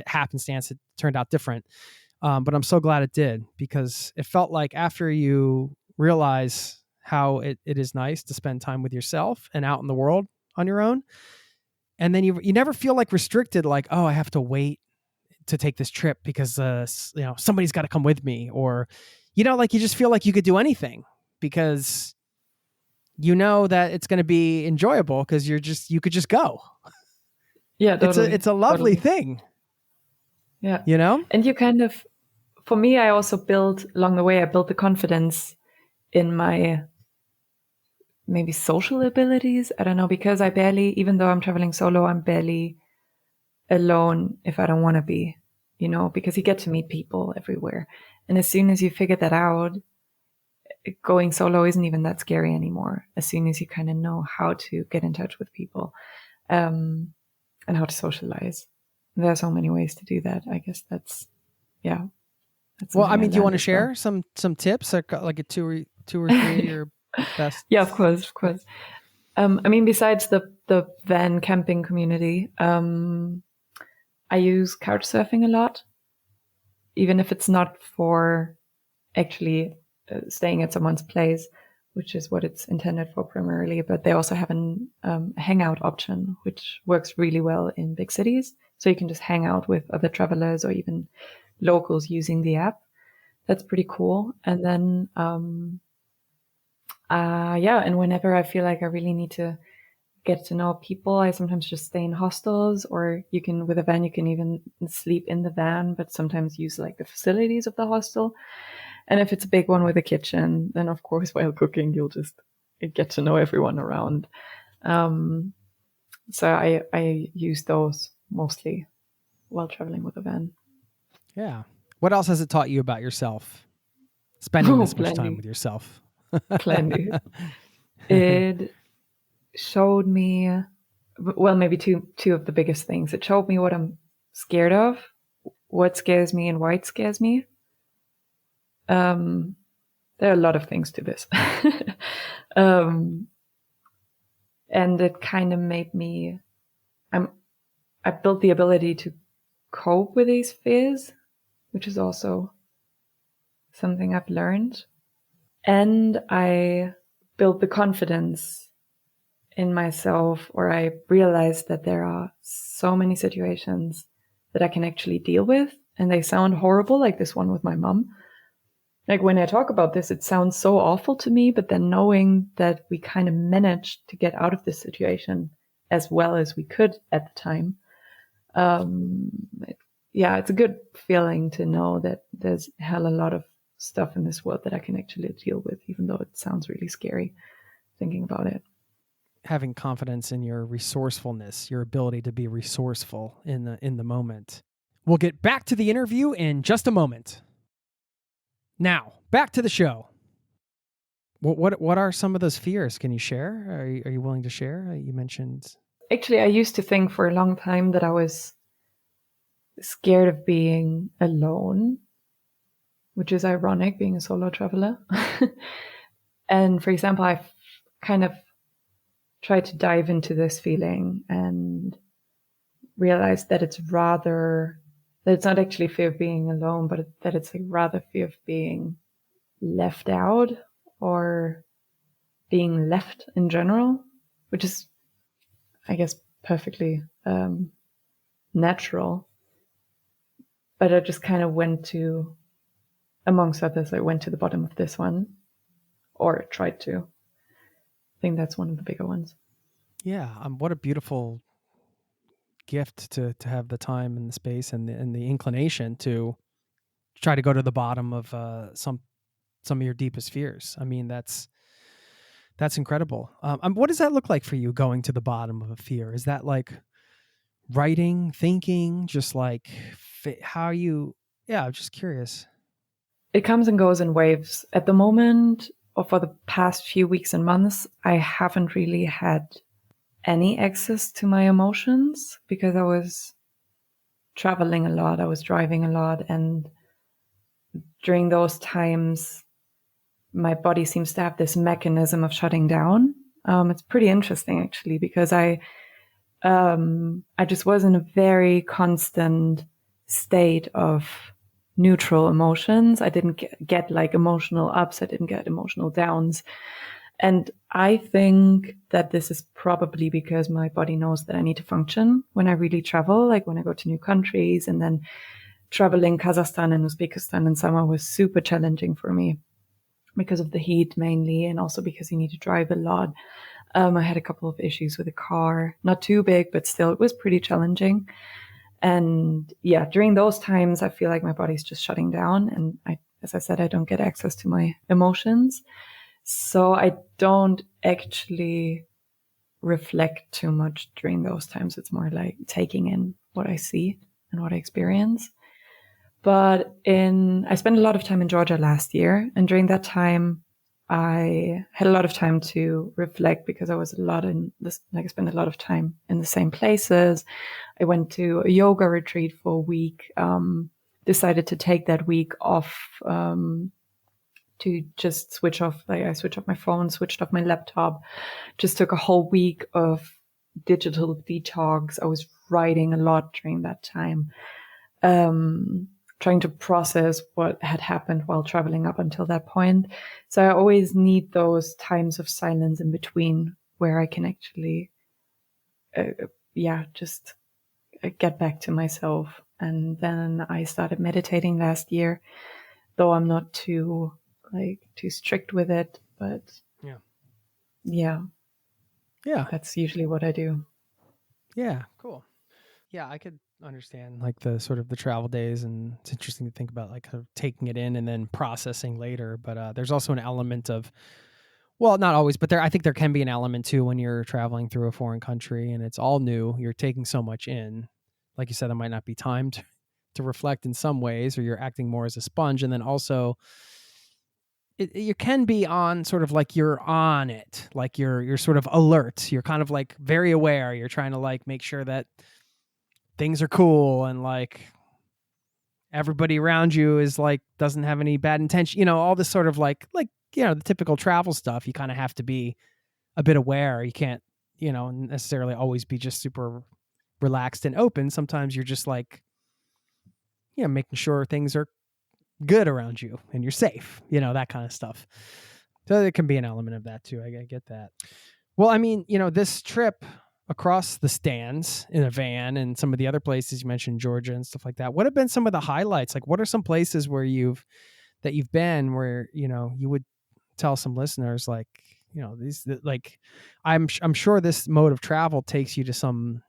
happenstance, it turned out different. But I'm so glad it did, because it felt like after you realize how it is nice to spend time with yourself and out in the world on your own, and then you never feel like restricted, like, I have to wait to take this trip because somebody's got to come with me, or like you just feel like you could do anything because that it's going to be enjoyable because you could just go. Yeah, totally. It's a lovely thing. Yeah. And you kind of, for me, I also along the way, I built the confidence in my maybe social abilities. I don't know, because even though I'm traveling solo, I'm barely alone if I don't want to be, because you get to meet people everywhere. And as soon as you figure that out, going solo isn't even that scary anymore. As soon as you kind of know how to get in touch with people, and how to socialize. There are so many ways to do that. I guess that's well, I mean, do you want to share some tips, like a two or three your best? Yeah, of course. I mean, besides the van camping community, I use couch surfing a lot, even if it's not for actually staying at someone's place, which is what it's intended for primarily. But they also have a hangout option, which works really well in big cities. So you can just hang out with other travelers or even locals using the app. That's pretty cool. And then, and whenever I feel like I really need to get to know people, I sometimes just stay in hostels, or with a van, you can even sleep in the van, but sometimes use like the facilities of the hostel. And if it's a big one with a kitchen, then of course, while cooking, you'll just get to know everyone around. So I use those mostly while traveling with a van. Yeah. What else has it taught you about yourself? Spending this much time with yourself. Plenty. It showed me, well, maybe two of the biggest things. It showed me what I'm scared of, what scares me, and why it scares me. There are a lot of things to this. And it kind of made me, I built the ability to cope with these fears, which is also something I've learned. And I built the confidence in myself, or I realized that there are so many situations that I can actually deal with. And they sound horrible, like this one with my mom. Like when I talk about this, it sounds so awful to me, but then knowing that we kind of managed to get out of this situation as well as we could at the time. It's a good feeling to know that there's hell a lot of stuff in this world that I can actually deal with, even though it sounds really scary thinking about it. Having confidence in your resourcefulness, your ability to be resourceful in the moment. We'll get back to the interview in just a moment. Now, back to the show. What are some of those fears? Can you share? Are you willing to share? You mentioned... Actually, I used to think for a long time that I was scared of being alone, which is ironic, being a solo traveler. And for example, I've kind of tried to dive into this feeling and realized that it's not actually fear of being alone, but that it's rather fear of being left out or being left in general, which is, I guess, perfectly natural. But I just kind of amongst others, I went to the bottom of this one, or tried to. I think that's one of the bigger ones. Yeah, what a beautiful gift to have the time and the space and the inclination to try to go to the bottom of some of your deepest fears. I mean, that's incredible. What does that look like for you, going to the bottom of a fear? Is that like writing, thinking, just like how you... Yeah, I'm just curious. It comes and goes in waves. At the moment, or for the past few weeks and months, I haven't really had any access to my emotions because I was traveling a lot, I was driving a lot, and during those times, my body seems to have this mechanism of shutting down. It's pretty interesting, actually, because I just was in a very constant state of neutral emotions. I didn't get like emotional ups. I didn't get emotional downs. And I think that this is probably because my body knows that I need to function when I really travel, like when I go to new countries. And then traveling Kazakhstan and Uzbekistan in summer was super challenging for me because of the heat mainly, and also because you need to drive a lot. I had a couple of issues with the car, not too big, but still it was pretty challenging. And yeah, during those times, I feel like my body's just shutting down. And as I said, I don't get access to my emotions. So I don't actually reflect too much during those times. It's more like taking in what I see and what I experience. But I spent a lot of time in Georgia last year. And during that time, I had a lot of time to reflect because I was I spent a lot of time in the same places. I went to a yoga retreat for a week, decided to take that week off, to just switch off. Like I switched off my phone, switched off my laptop, just took a whole week of digital detox. I was writing a lot during that time, trying to process what had happened while traveling up until that point. So I always need those times of silence in between where I can actually, just get back to myself. And then I started meditating last year, though I'm not too strict with it, but yeah, that's usually what I do. Yeah, cool. Yeah, I could understand like the sort of the travel days, and it's interesting to think about like kind of taking it in and then processing later. But there's also an element of Well, not always, but I think there can be an element too when you're traveling through a foreign country and it's all new. You're taking so much in. Like you said, there might not be time to reflect in some ways, or you're acting more as a sponge. And then also, you can be on sort of like you're on it, like you're sort of alert. You're kind of like very aware. You're trying to like make sure that things are cool and like everybody around you is like doesn't have any bad intention. You know, all this sort of like the typical travel stuff. You kind of have to be a bit aware. You can't, necessarily always be just super relaxed and open. Sometimes you're just like, making sure things are good around you and you're safe, that kind of stuff. So there can be an element of that too. I get that. Well, I mean, this trip across the stands in a van and some of the other places you mentioned, Georgia and stuff like that. What have been some of the highlights? Like, what are some places where you've been where, you would tell some listeners like, these, like, I'm sure this mode of travel takes you to some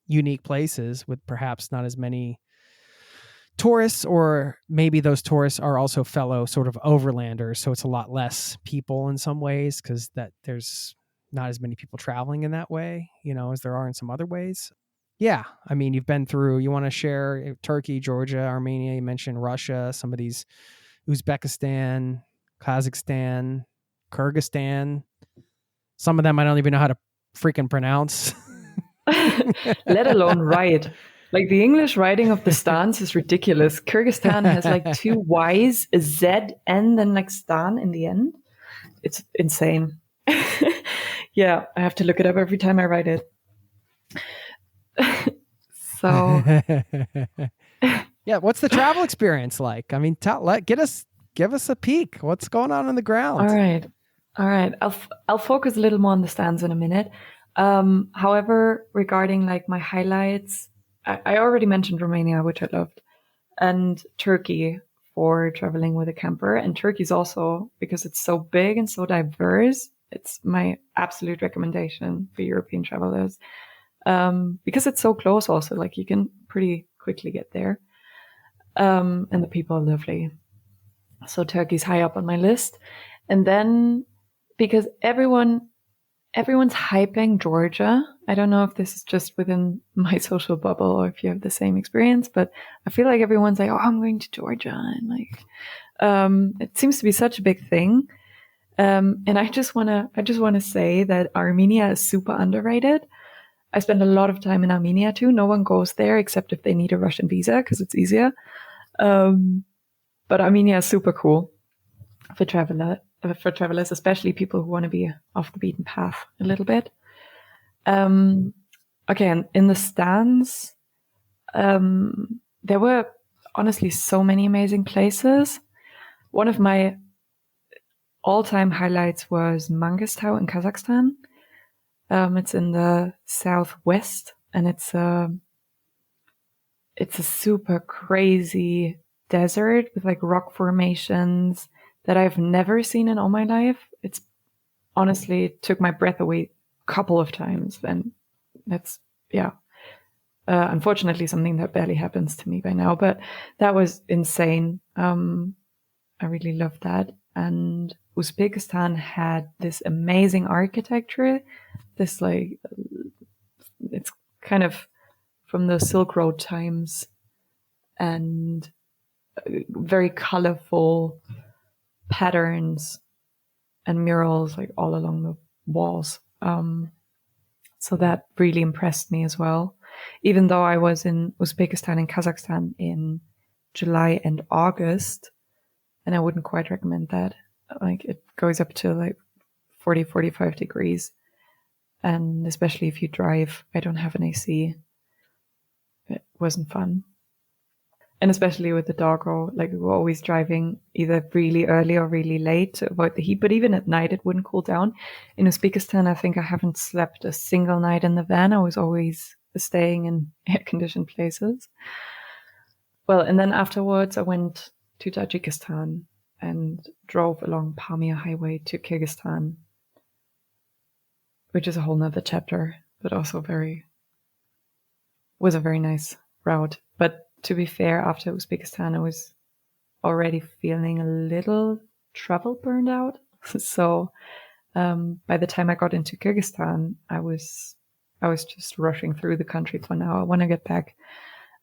unique places with perhaps not as many tourists, or maybe those tourists are also fellow sort of overlanders. So it's a lot less people in some ways because there's not as many people traveling in that way, as there are in some other ways. Yeah. I mean, you've been through, you want to share Turkey, Georgia, Armenia, you mentioned Russia, some of these, Uzbekistan, Kazakhstan, Kyrgyzstan. Some of them I don't even know how to freaking pronounce. Let alone write. Like the English writing of the stans is ridiculous. Kyrgyzstan has like 2 Y's, a Z, and then like stan in the end. It's insane. Yeah, I have to look it up every time I write it. So, yeah, what's the travel experience like? I mean, give us a peek. What's going on the ground? All right. I'll focus a little more on the stands in a minute. However, regarding like my highlights, I already mentioned Romania, which I loved, and Turkey for traveling with a camper. And Turkey's also, because it's so big and so diverse, it's my absolute recommendation for European travelers. Because it's so close also, like you can pretty quickly get there. And the people are lovely. So Turkey's high up on my list. And then because everyone's hyping Georgia. I don't know if this is just within my social bubble or if you have the same experience, but I feel like everyone's like, oh, I'm going to Georgia. And like, it seems to be such a big thing. And I just want to say that Armenia is super underrated. I spend a lot of time in Armenia too. No one goes there except if they need a Russian visa because it's easier. But Armenia is super cool for travelers, especially people who want to be off the beaten path a little bit. Okay, and in the stands, there were honestly so many amazing places. One of my all-time highlights was Mangistau in Kazakhstan. It's in the southwest, and it's a super crazy desert with like rock formations that I've never seen in all my life. It's honestly, it took my breath away a couple of times. And that's, unfortunately something that barely happens to me by now, but that was insane. I really loved that. And Uzbekistan had this amazing architecture, this like, it's kind of from the Silk Road times, and very colorful patterns and murals like all along the walls. So that really impressed me as well. Even though I was in Uzbekistan and Kazakhstan in July and August, and I wouldn't quite recommend that. Like it goes up to like 40, 45 degrees. And especially if you drive, I don't have an AC. It wasn't fun. And especially with the dog, like we were always driving either really early or really late to avoid the heat. But even at night, it wouldn't cool down. In Uzbekistan, I think I haven't slept a single night in the van. I was always staying in air-conditioned places. Well, and then afterwards, I went to Tajikistan and drove along Pamir Highway to Kyrgyzstan, which is a whole nother chapter, but also was a very nice route. But to be fair, after Uzbekistan, I was already feeling a little travel burned out. So By the time I got into Kyrgyzstan, I was just rushing through the country for now. I want to get back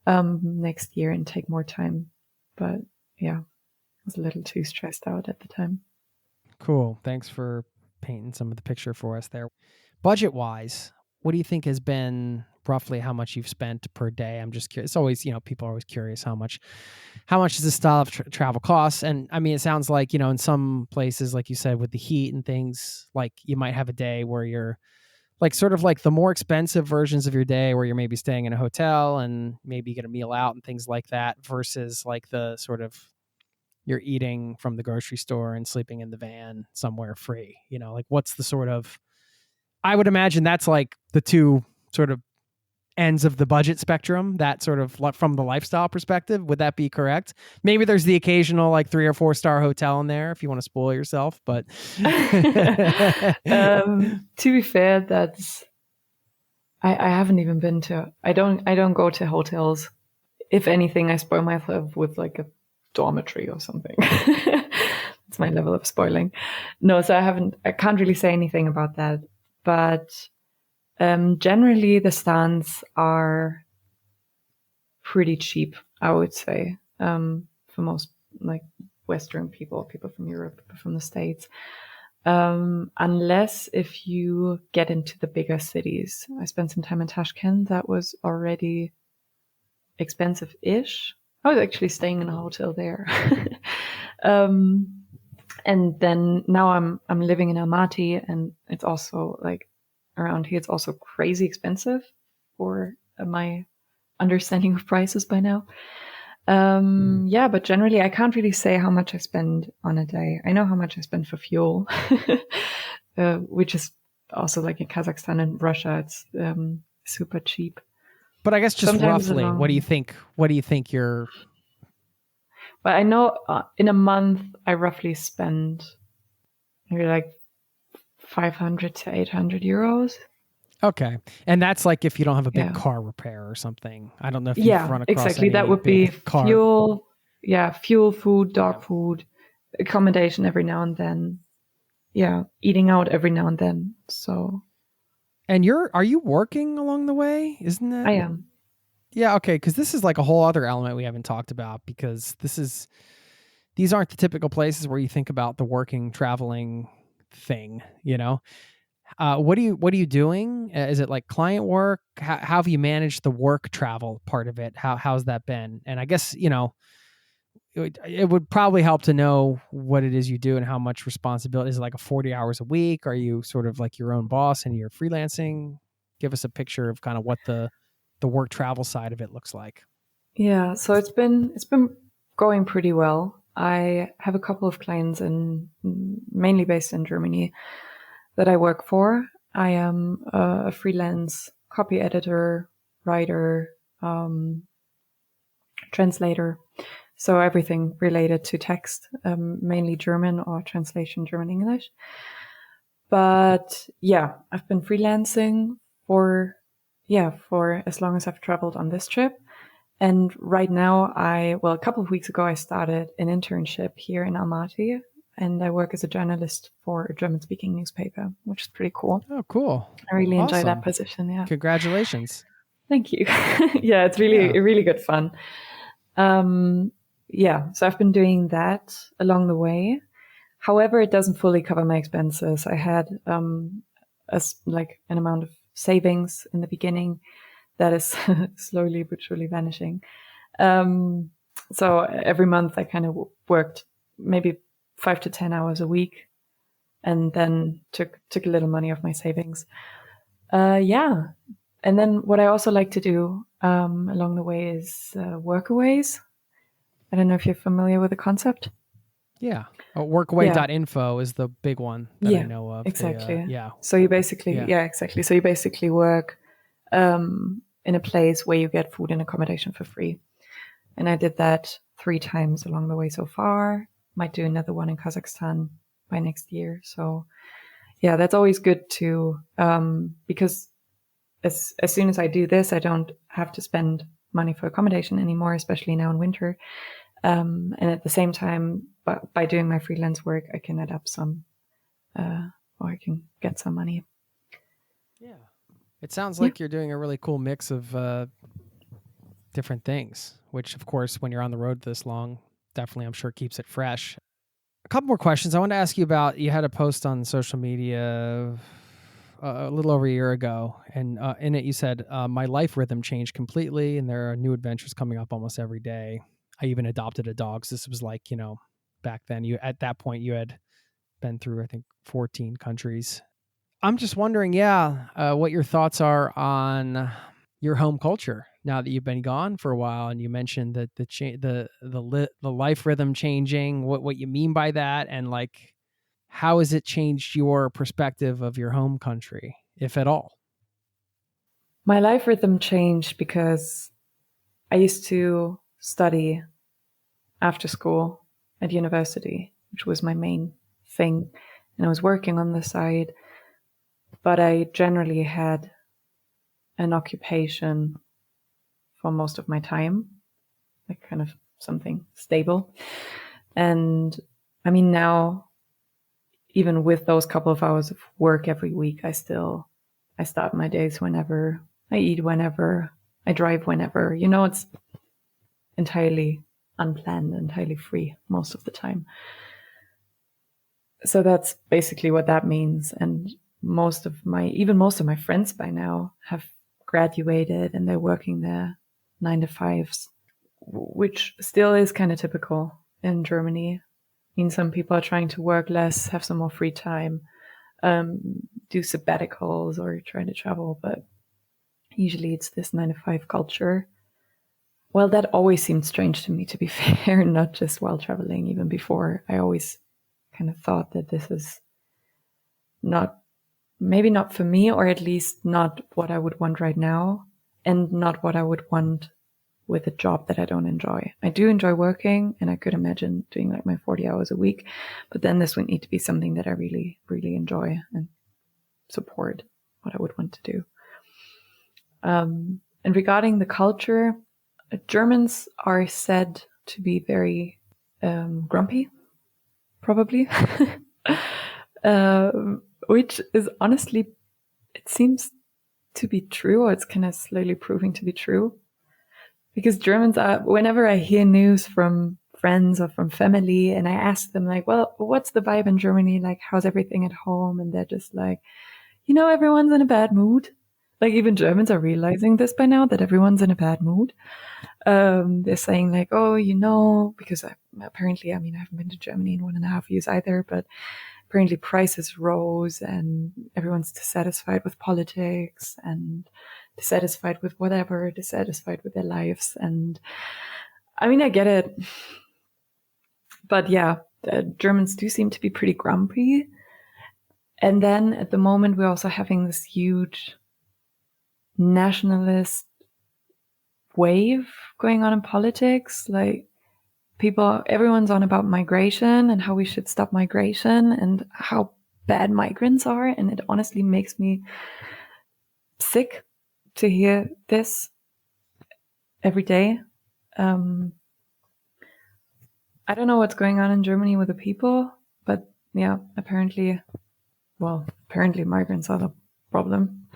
next year and take more time. But yeah, I was a little too stressed out at the time. Cool. Thanks for painting some of the picture for us there. Budget wise, what do you think has been roughly how much you've spent per day? I'm just curious. It's always, people are always curious how much does this style of travel cost? And I mean, it sounds like, in some places, like you said, with the heat and things, like you might have a day where you're like sort of like the more expensive versions of your day where you're maybe staying in a hotel and maybe you get a meal out and things like that versus like the sort of you're eating from the grocery store and sleeping in the van somewhere free, like what's the sort of, I would imagine that's like the two sort of ends of the budget spectrum, that sort of from the lifestyle perspective. Would that be correct? Maybe there's the occasional like 3 or 4 star hotel in there if you want to spoil yourself, but to be fair, that's, I haven't even been to, I don't go to hotels. If anything, I spoil myself with like a dormitory or something. It's my level of spoiling. No, so I can't really say anything about that, but generally the stands are pretty cheap, I would say, for most like Western people from Europe, from the States. Unless if you get into the bigger cities. I spent some time in Tashkent. That was already expensive-ish. I was actually staying in a hotel there. And then now I'm living in Almaty, and it's also like around here, it's also crazy expensive for my understanding of prices by now. Yeah, but generally I can't really say how much I spend on a day. I know how much I spend for fuel, which is also like in Kazakhstan and Russia, it's super cheap. But I guess just Sometimes roughly, what do you think you're... But I know in a month I roughly spend maybe like 500 to 800 euros. Okay. And that's like if you don't have a big car repair or something. I don't know if you've run across exactly. any That would be car. fuel, food, dog food, accommodation every now and then. Yeah, eating out every now and then. So. And are you working along the way? Isn't that? I am. Yeah, okay, because this is like a whole other element we haven't talked about, because these aren't the typical places where you think about the working, traveling thing, What are you doing? Is it like client work? How have you managed the work travel part of it? How's that been? And I guess, it would probably help to know what it is you do and how much responsibility. Is it like a 40 hours a week? Are you sort of like your own boss and you're freelancing? Give us a picture of kind of what the work travel side of it looks like. Yeah, so it's been going pretty well. I have a couple of clients mainly based in Germany that I work for. I am a freelance copy editor, writer, translator. So everything related to text, mainly German or translation German-English. But yeah, I've been freelancing for as long as I've traveled on this trip. And right now a couple of weeks ago, I started an internship here in Almaty, and I work as a journalist for a German-speaking newspaper, which is pretty cool. Oh, cool. I really enjoy that position. Yeah. Congratulations. Thank you. Yeah, it's really good fun. So I've been doing that along the way. However, it doesn't fully cover my expenses. I had an amount of savings in the beginning that is slowly but surely vanishing. So every month I kind of worked maybe 5 to 10 hours a week, and then took a little money off my savings. And then what I also like to do along the way is workaways. I don't know if you're familiar with the concept. Yeah. Workaway.info is the big one that I know of. Exactly. Yeah. So you basically, exactly. So you basically work in a place where you get food and accommodation for free. And I did that 3 times along the way so far. Might do another one in Kazakhstan by next year. So yeah, that's always good to, because as soon as I do this, I don't have to spend money for accommodation anymore, especially now in winter. And at the same time, by doing my freelance work, I can add up some or I can get some money. Yeah. It sounds like you're doing a really cool mix of different things, which, of course, when you're on the road this long, definitely, I'm sure, keeps it fresh. A couple more questions. I want to ask you about, you had a post on social media a little over a year ago, and in it you said, my life rhythm changed completely, and there are new adventures coming up almost every day. I even adopted a dog. So this was like, back then, at that point, you had been through, I think, 14 countries. I'm just wondering, what your thoughts are on your home culture now that you've been gone for a while, and you mentioned that the life rhythm changing. What you mean by that, and like, how has it changed your perspective of your home country, if at all? My life rhythm changed because I used to study after school at university, which was my main thing, and I was working on the side, but I generally had an occupation for most of my time, like kind of something stable. And I mean, now, even with those couple of hours of work every week, I start my days whenever, I eat whenever, I drive whenever, it's entirely unplanned, entirely free most of the time. So that's basically what that means. And most of my friends by now have graduated and they're working their 9-to-5s, which still is kind of typical in Germany. I mean, some people are trying to work less, have some more free time, do sabbaticals or try to travel, but usually it's this 9-to-5 culture. Well, that always seemed strange to me, to be fair, not just while traveling, even before. I always kind of thought that this is maybe not for me, or at least not what I would want right now, and not what I would want with a job that I don't enjoy. I do enjoy working, and I could imagine doing like my 40 hours a week, but then this would need to be something that I really, really enjoy and support what I would want to do. And regarding the culture, Germans are said to be very grumpy, probably, which is honestly, it seems to be true, or it's kind of slowly proving to be true. Because Germans are, whenever I hear news from friends or from family, and I ask them like, well, what's the vibe in Germany? Like, how's everything at home? And they're just like, everyone's in a bad mood. Like, even Germans are realizing this by now, that everyone's in a bad mood. They're saying like, oh, because apparently, I haven't been to Germany in 1.5 years either, but apparently prices rose and everyone's dissatisfied with politics and dissatisfied with whatever, dissatisfied with their lives. And I get it. But yeah, the Germans do seem to be pretty grumpy. And then at the moment, we're also having this huge nationalist wave going on in politics. Like, everyone's on about migration and how we should stop migration and how bad migrants are. And it honestly makes me sick to hear this every day. I don't know what's going on in Germany with the people, but yeah, apparently migrants are the problem.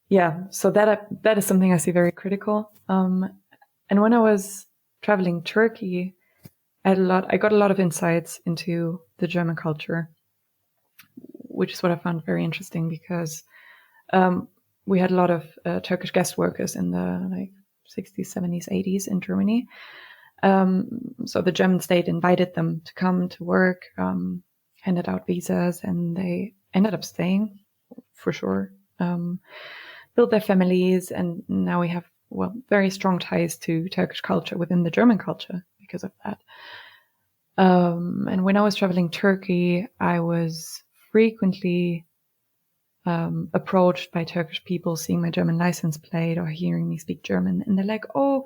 Yeah, so that is something I see very critical. And when I was traveling Turkey, I got a lot of insights into the German culture, which is what I found very interesting, because we had a lot of Turkish guest workers in the 60s, 70s, 80s in Germany. So the German state invited them to come to work, handed out visas, and they ended up staying for sure, built their families, and now we have very strong ties to Turkish culture within the German culture because of that. And when I was traveling Turkey, I was frequently approached by Turkish people seeing my German license plate or hearing me speak German, and they're like, "Oh,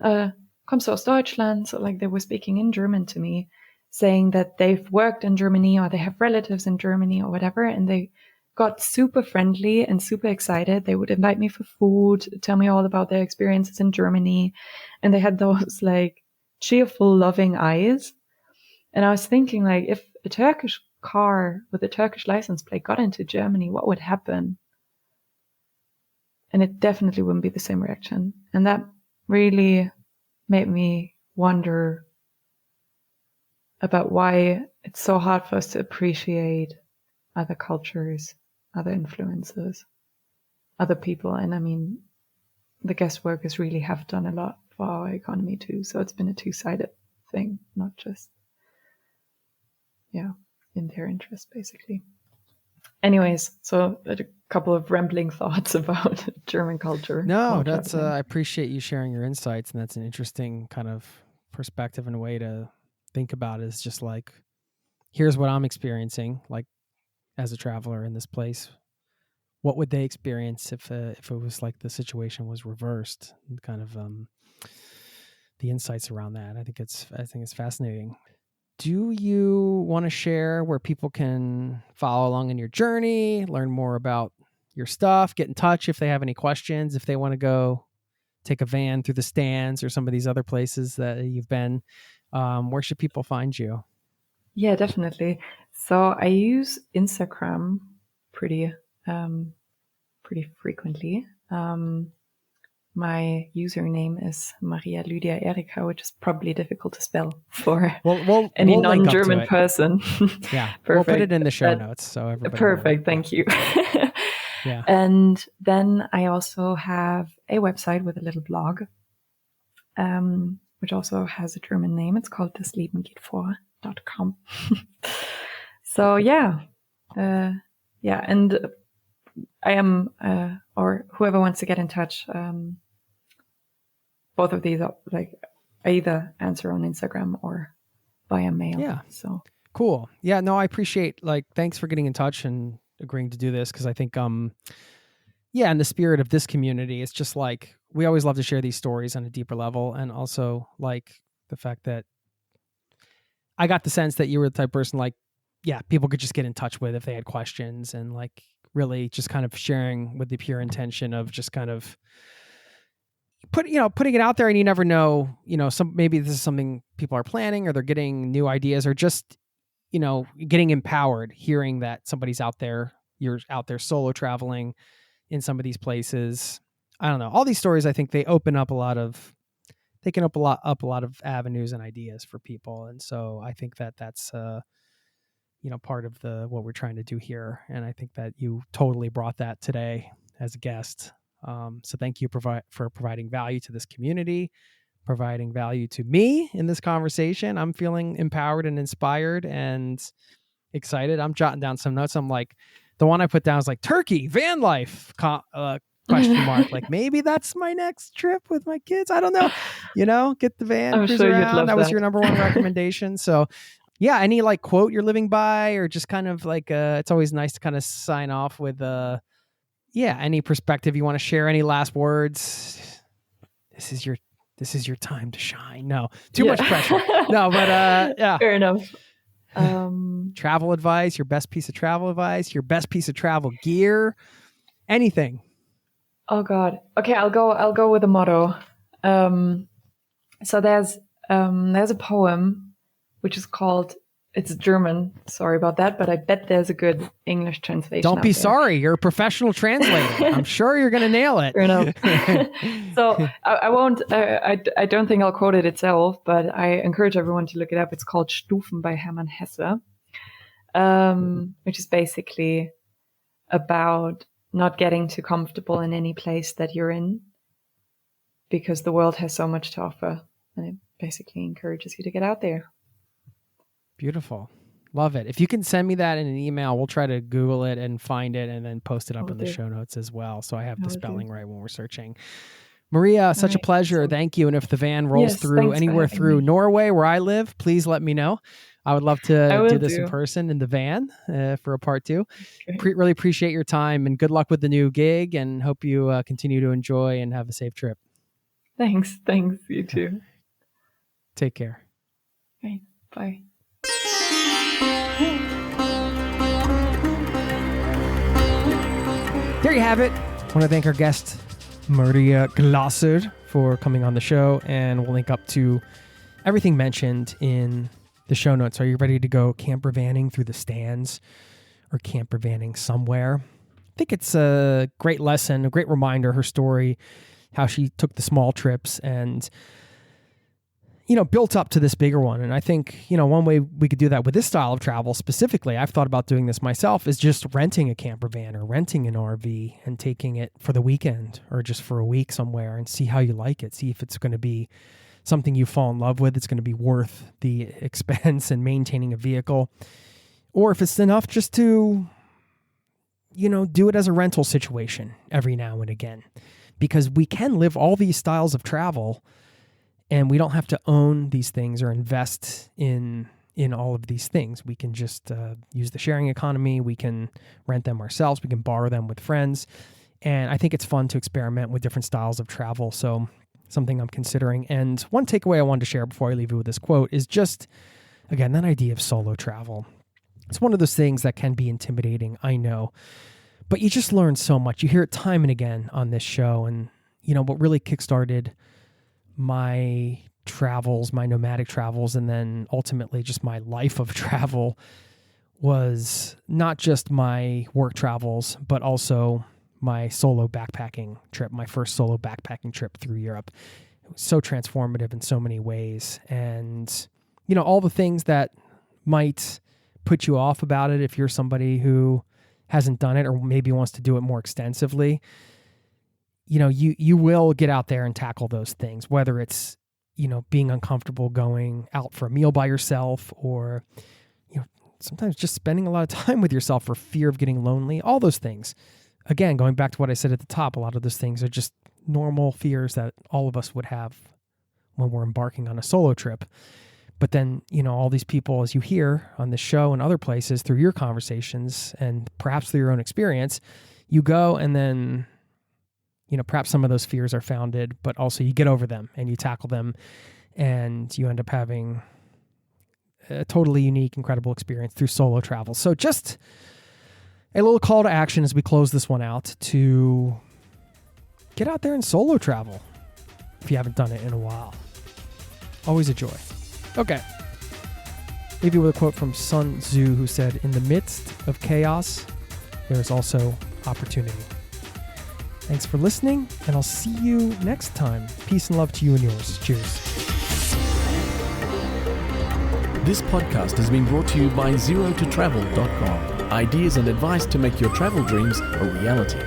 kommst du aus Deutschland?" So like they were speaking in German to me, saying that they've worked in Germany or they have relatives in Germany or whatever, and they got super friendly and super excited. They would invite me for food, tell me all about their experiences in Germany, and they had those like cheerful, loving eyes. And I was thinking, like, if a Turkish car with a Turkish license plate got into Germany, what would happen? And it definitely wouldn't be the same reaction. And that really made me wonder about why it's so hard for us to appreciate other cultures, other influences, other people. And I mean, the guest workers really have done a lot for our economy too. So it's been a two-sided thing, not just, in their interest, basically. Anyways, so a couple of rambling thoughts about German culture. No, that's I appreciate you sharing your insights, and that's an interesting kind of perspective and a way to think about it. Is just like, here's what I'm experiencing, like as a traveler in this place. What would they experience if it was like the situation was reversed? And kind of the insights around that. I think it's fascinating. Do you want to share where people can follow along in your journey, learn more about your stuff, get in touch if they have any questions, if they want to go take a van through the stands or some of these other places that you've been? Where should people find you? Yeah, definitely. So I use Instagram pretty frequently. My username is Maria Lydia Erika, which is probably difficult to spell for any non-German person. Yeah, Perfect. We'll put it in the show notes. So everybody. Perfect, thank you. Yeah. And then I also have a website with a little blog, which also has a German name. It's called daslebengehtvor.com. So and I am, or whoever wants to get in touch, both of these, like, I either answer on Instagram or via mail. Yeah. So cool. Yeah. No, I appreciate, thanks for getting in touch and agreeing to do this. Cause I think, in the spirit of this community, it's just like, we always love to share these stories on a deeper level. And also like the fact that I got the sense that you were the type of person, people could just get in touch with if they had questions, and like really just kind of sharing with the pure intention of just kind of putting it out there. And you never know, maybe this is something people are planning, or they're getting new ideas, or just, getting empowered, hearing that somebody's out there, you're out there solo traveling in some of these places. I don't know. All these stories, I think they open up a lot of avenues and ideas for people. And so I think that that's, part of what we're trying to do here. And I think that you totally brought that today as a guest. So thank you for providing value to this community, providing value to me in this conversation. I'm feeling empowered and inspired and excited. I'm jotting down some notes. I'm like, the one I put down is like Turkey, van life, question mark. Like maybe that's my next trip with my kids. I don't know, get the van. I'm sure you'd love that was your number one recommendation. So yeah, any like quote you're living by, or just kind of like, it's always nice to kind of sign off with, any perspective you want to share, any last words. This is your time to shine. No, too much pressure. No, but fair enough. Travel advice, your best piece of travel advice, your best piece of travel gear, anything. Oh God. Okay, I'll go with a motto. So there's a poem which is called, it's German, sorry about that, but I bet there's a good English translation. Don't be sorry, you're a professional translator. I'm sure you're going to nail it. Fair enough. So I won't, I don't think I'll quote it itself, but I encourage everyone to look it up. It's called Stufen by Hermann Hesse, which is basically about not getting too comfortable in any place that you're in, because the world has so much to offer, and it basically encourages you to get out there. Beautiful. Love it. If you can send me that in an email, we'll try to Google it and find it and then post it up in the show notes as well, so I have the spelling right when we're searching. Maria, such a pleasure. So, thank you. And if the van rolls through anywhere through Norway where I live, please let me know. I would love to do this in person in the van for a part 2. Really appreciate your time, and good luck with the new gig, and hope you continue to enjoy and have a safe trip. Thanks. You too. Take care. Okay. Bye. There you have it. I want to thank our guest, Maria Glaser, for coming on the show, and we'll link up to everything mentioned in the show notes. Are you ready to go campervanning through the stands or campervanning somewhere? I think it's a great lesson, a great reminder, her story, how she took the small trips and, built up to this bigger one. And I think, one way we could do that with this style of travel specifically, I've thought about doing this myself, is just renting a camper van or renting an RV and taking it for the weekend or just for a week somewhere and see how you like it. See if it's going to be something you fall in love with. It's going to be worth the expense and maintaining a vehicle, or if it's enough just to, do it as a rental situation every now and again, because we can live all these styles of travel and we don't have to own these things or invest in all of these things. We can just use the sharing economy. We can rent them ourselves. We can borrow them with friends. And I think it's fun to experiment with different styles of travel. So something I'm considering. And one takeaway I wanted to share before I leave you with this quote is just, again, that idea of solo travel. It's one of those things that can be intimidating, I know, but you just learn so much. You hear it time and again on this show. And, what really kickstarted my travels, my nomadic travels, and then ultimately just my life of travel was not just my work travels, but also my solo backpacking trip, my first solo backpacking trip through Europe. It was so transformative in so many ways. And, all the things that might put you off about it if you're somebody who hasn't done it or maybe wants to do it more extensively, you will get out there and tackle those things, whether it's, being uncomfortable going out for a meal by yourself or, sometimes just spending a lot of time with yourself for fear of getting lonely, all those things. Again, going back to what I said at the top, a lot of those things are just normal fears that all of us would have when we're embarking on a solo trip. But then, all these people, as you hear on this show and other places through your conversations and perhaps through your own experience, you go and then, perhaps some of those fears are founded, but also you get over them and you tackle them and you end up having a totally unique, incredible experience through solo travel. So just a little call to action as we close this one out to get out there and solo travel if you haven't done it in a while. Always a joy. Okay. Leave you with a quote from Sun Tzu, who said, "In the midst of chaos, there is also opportunity." Thanks for listening, and I'll see you next time. Peace and love to you and yours. Cheers. This podcast has been brought to you by zerototravel.com. Ideas and advice to make your travel dreams a reality.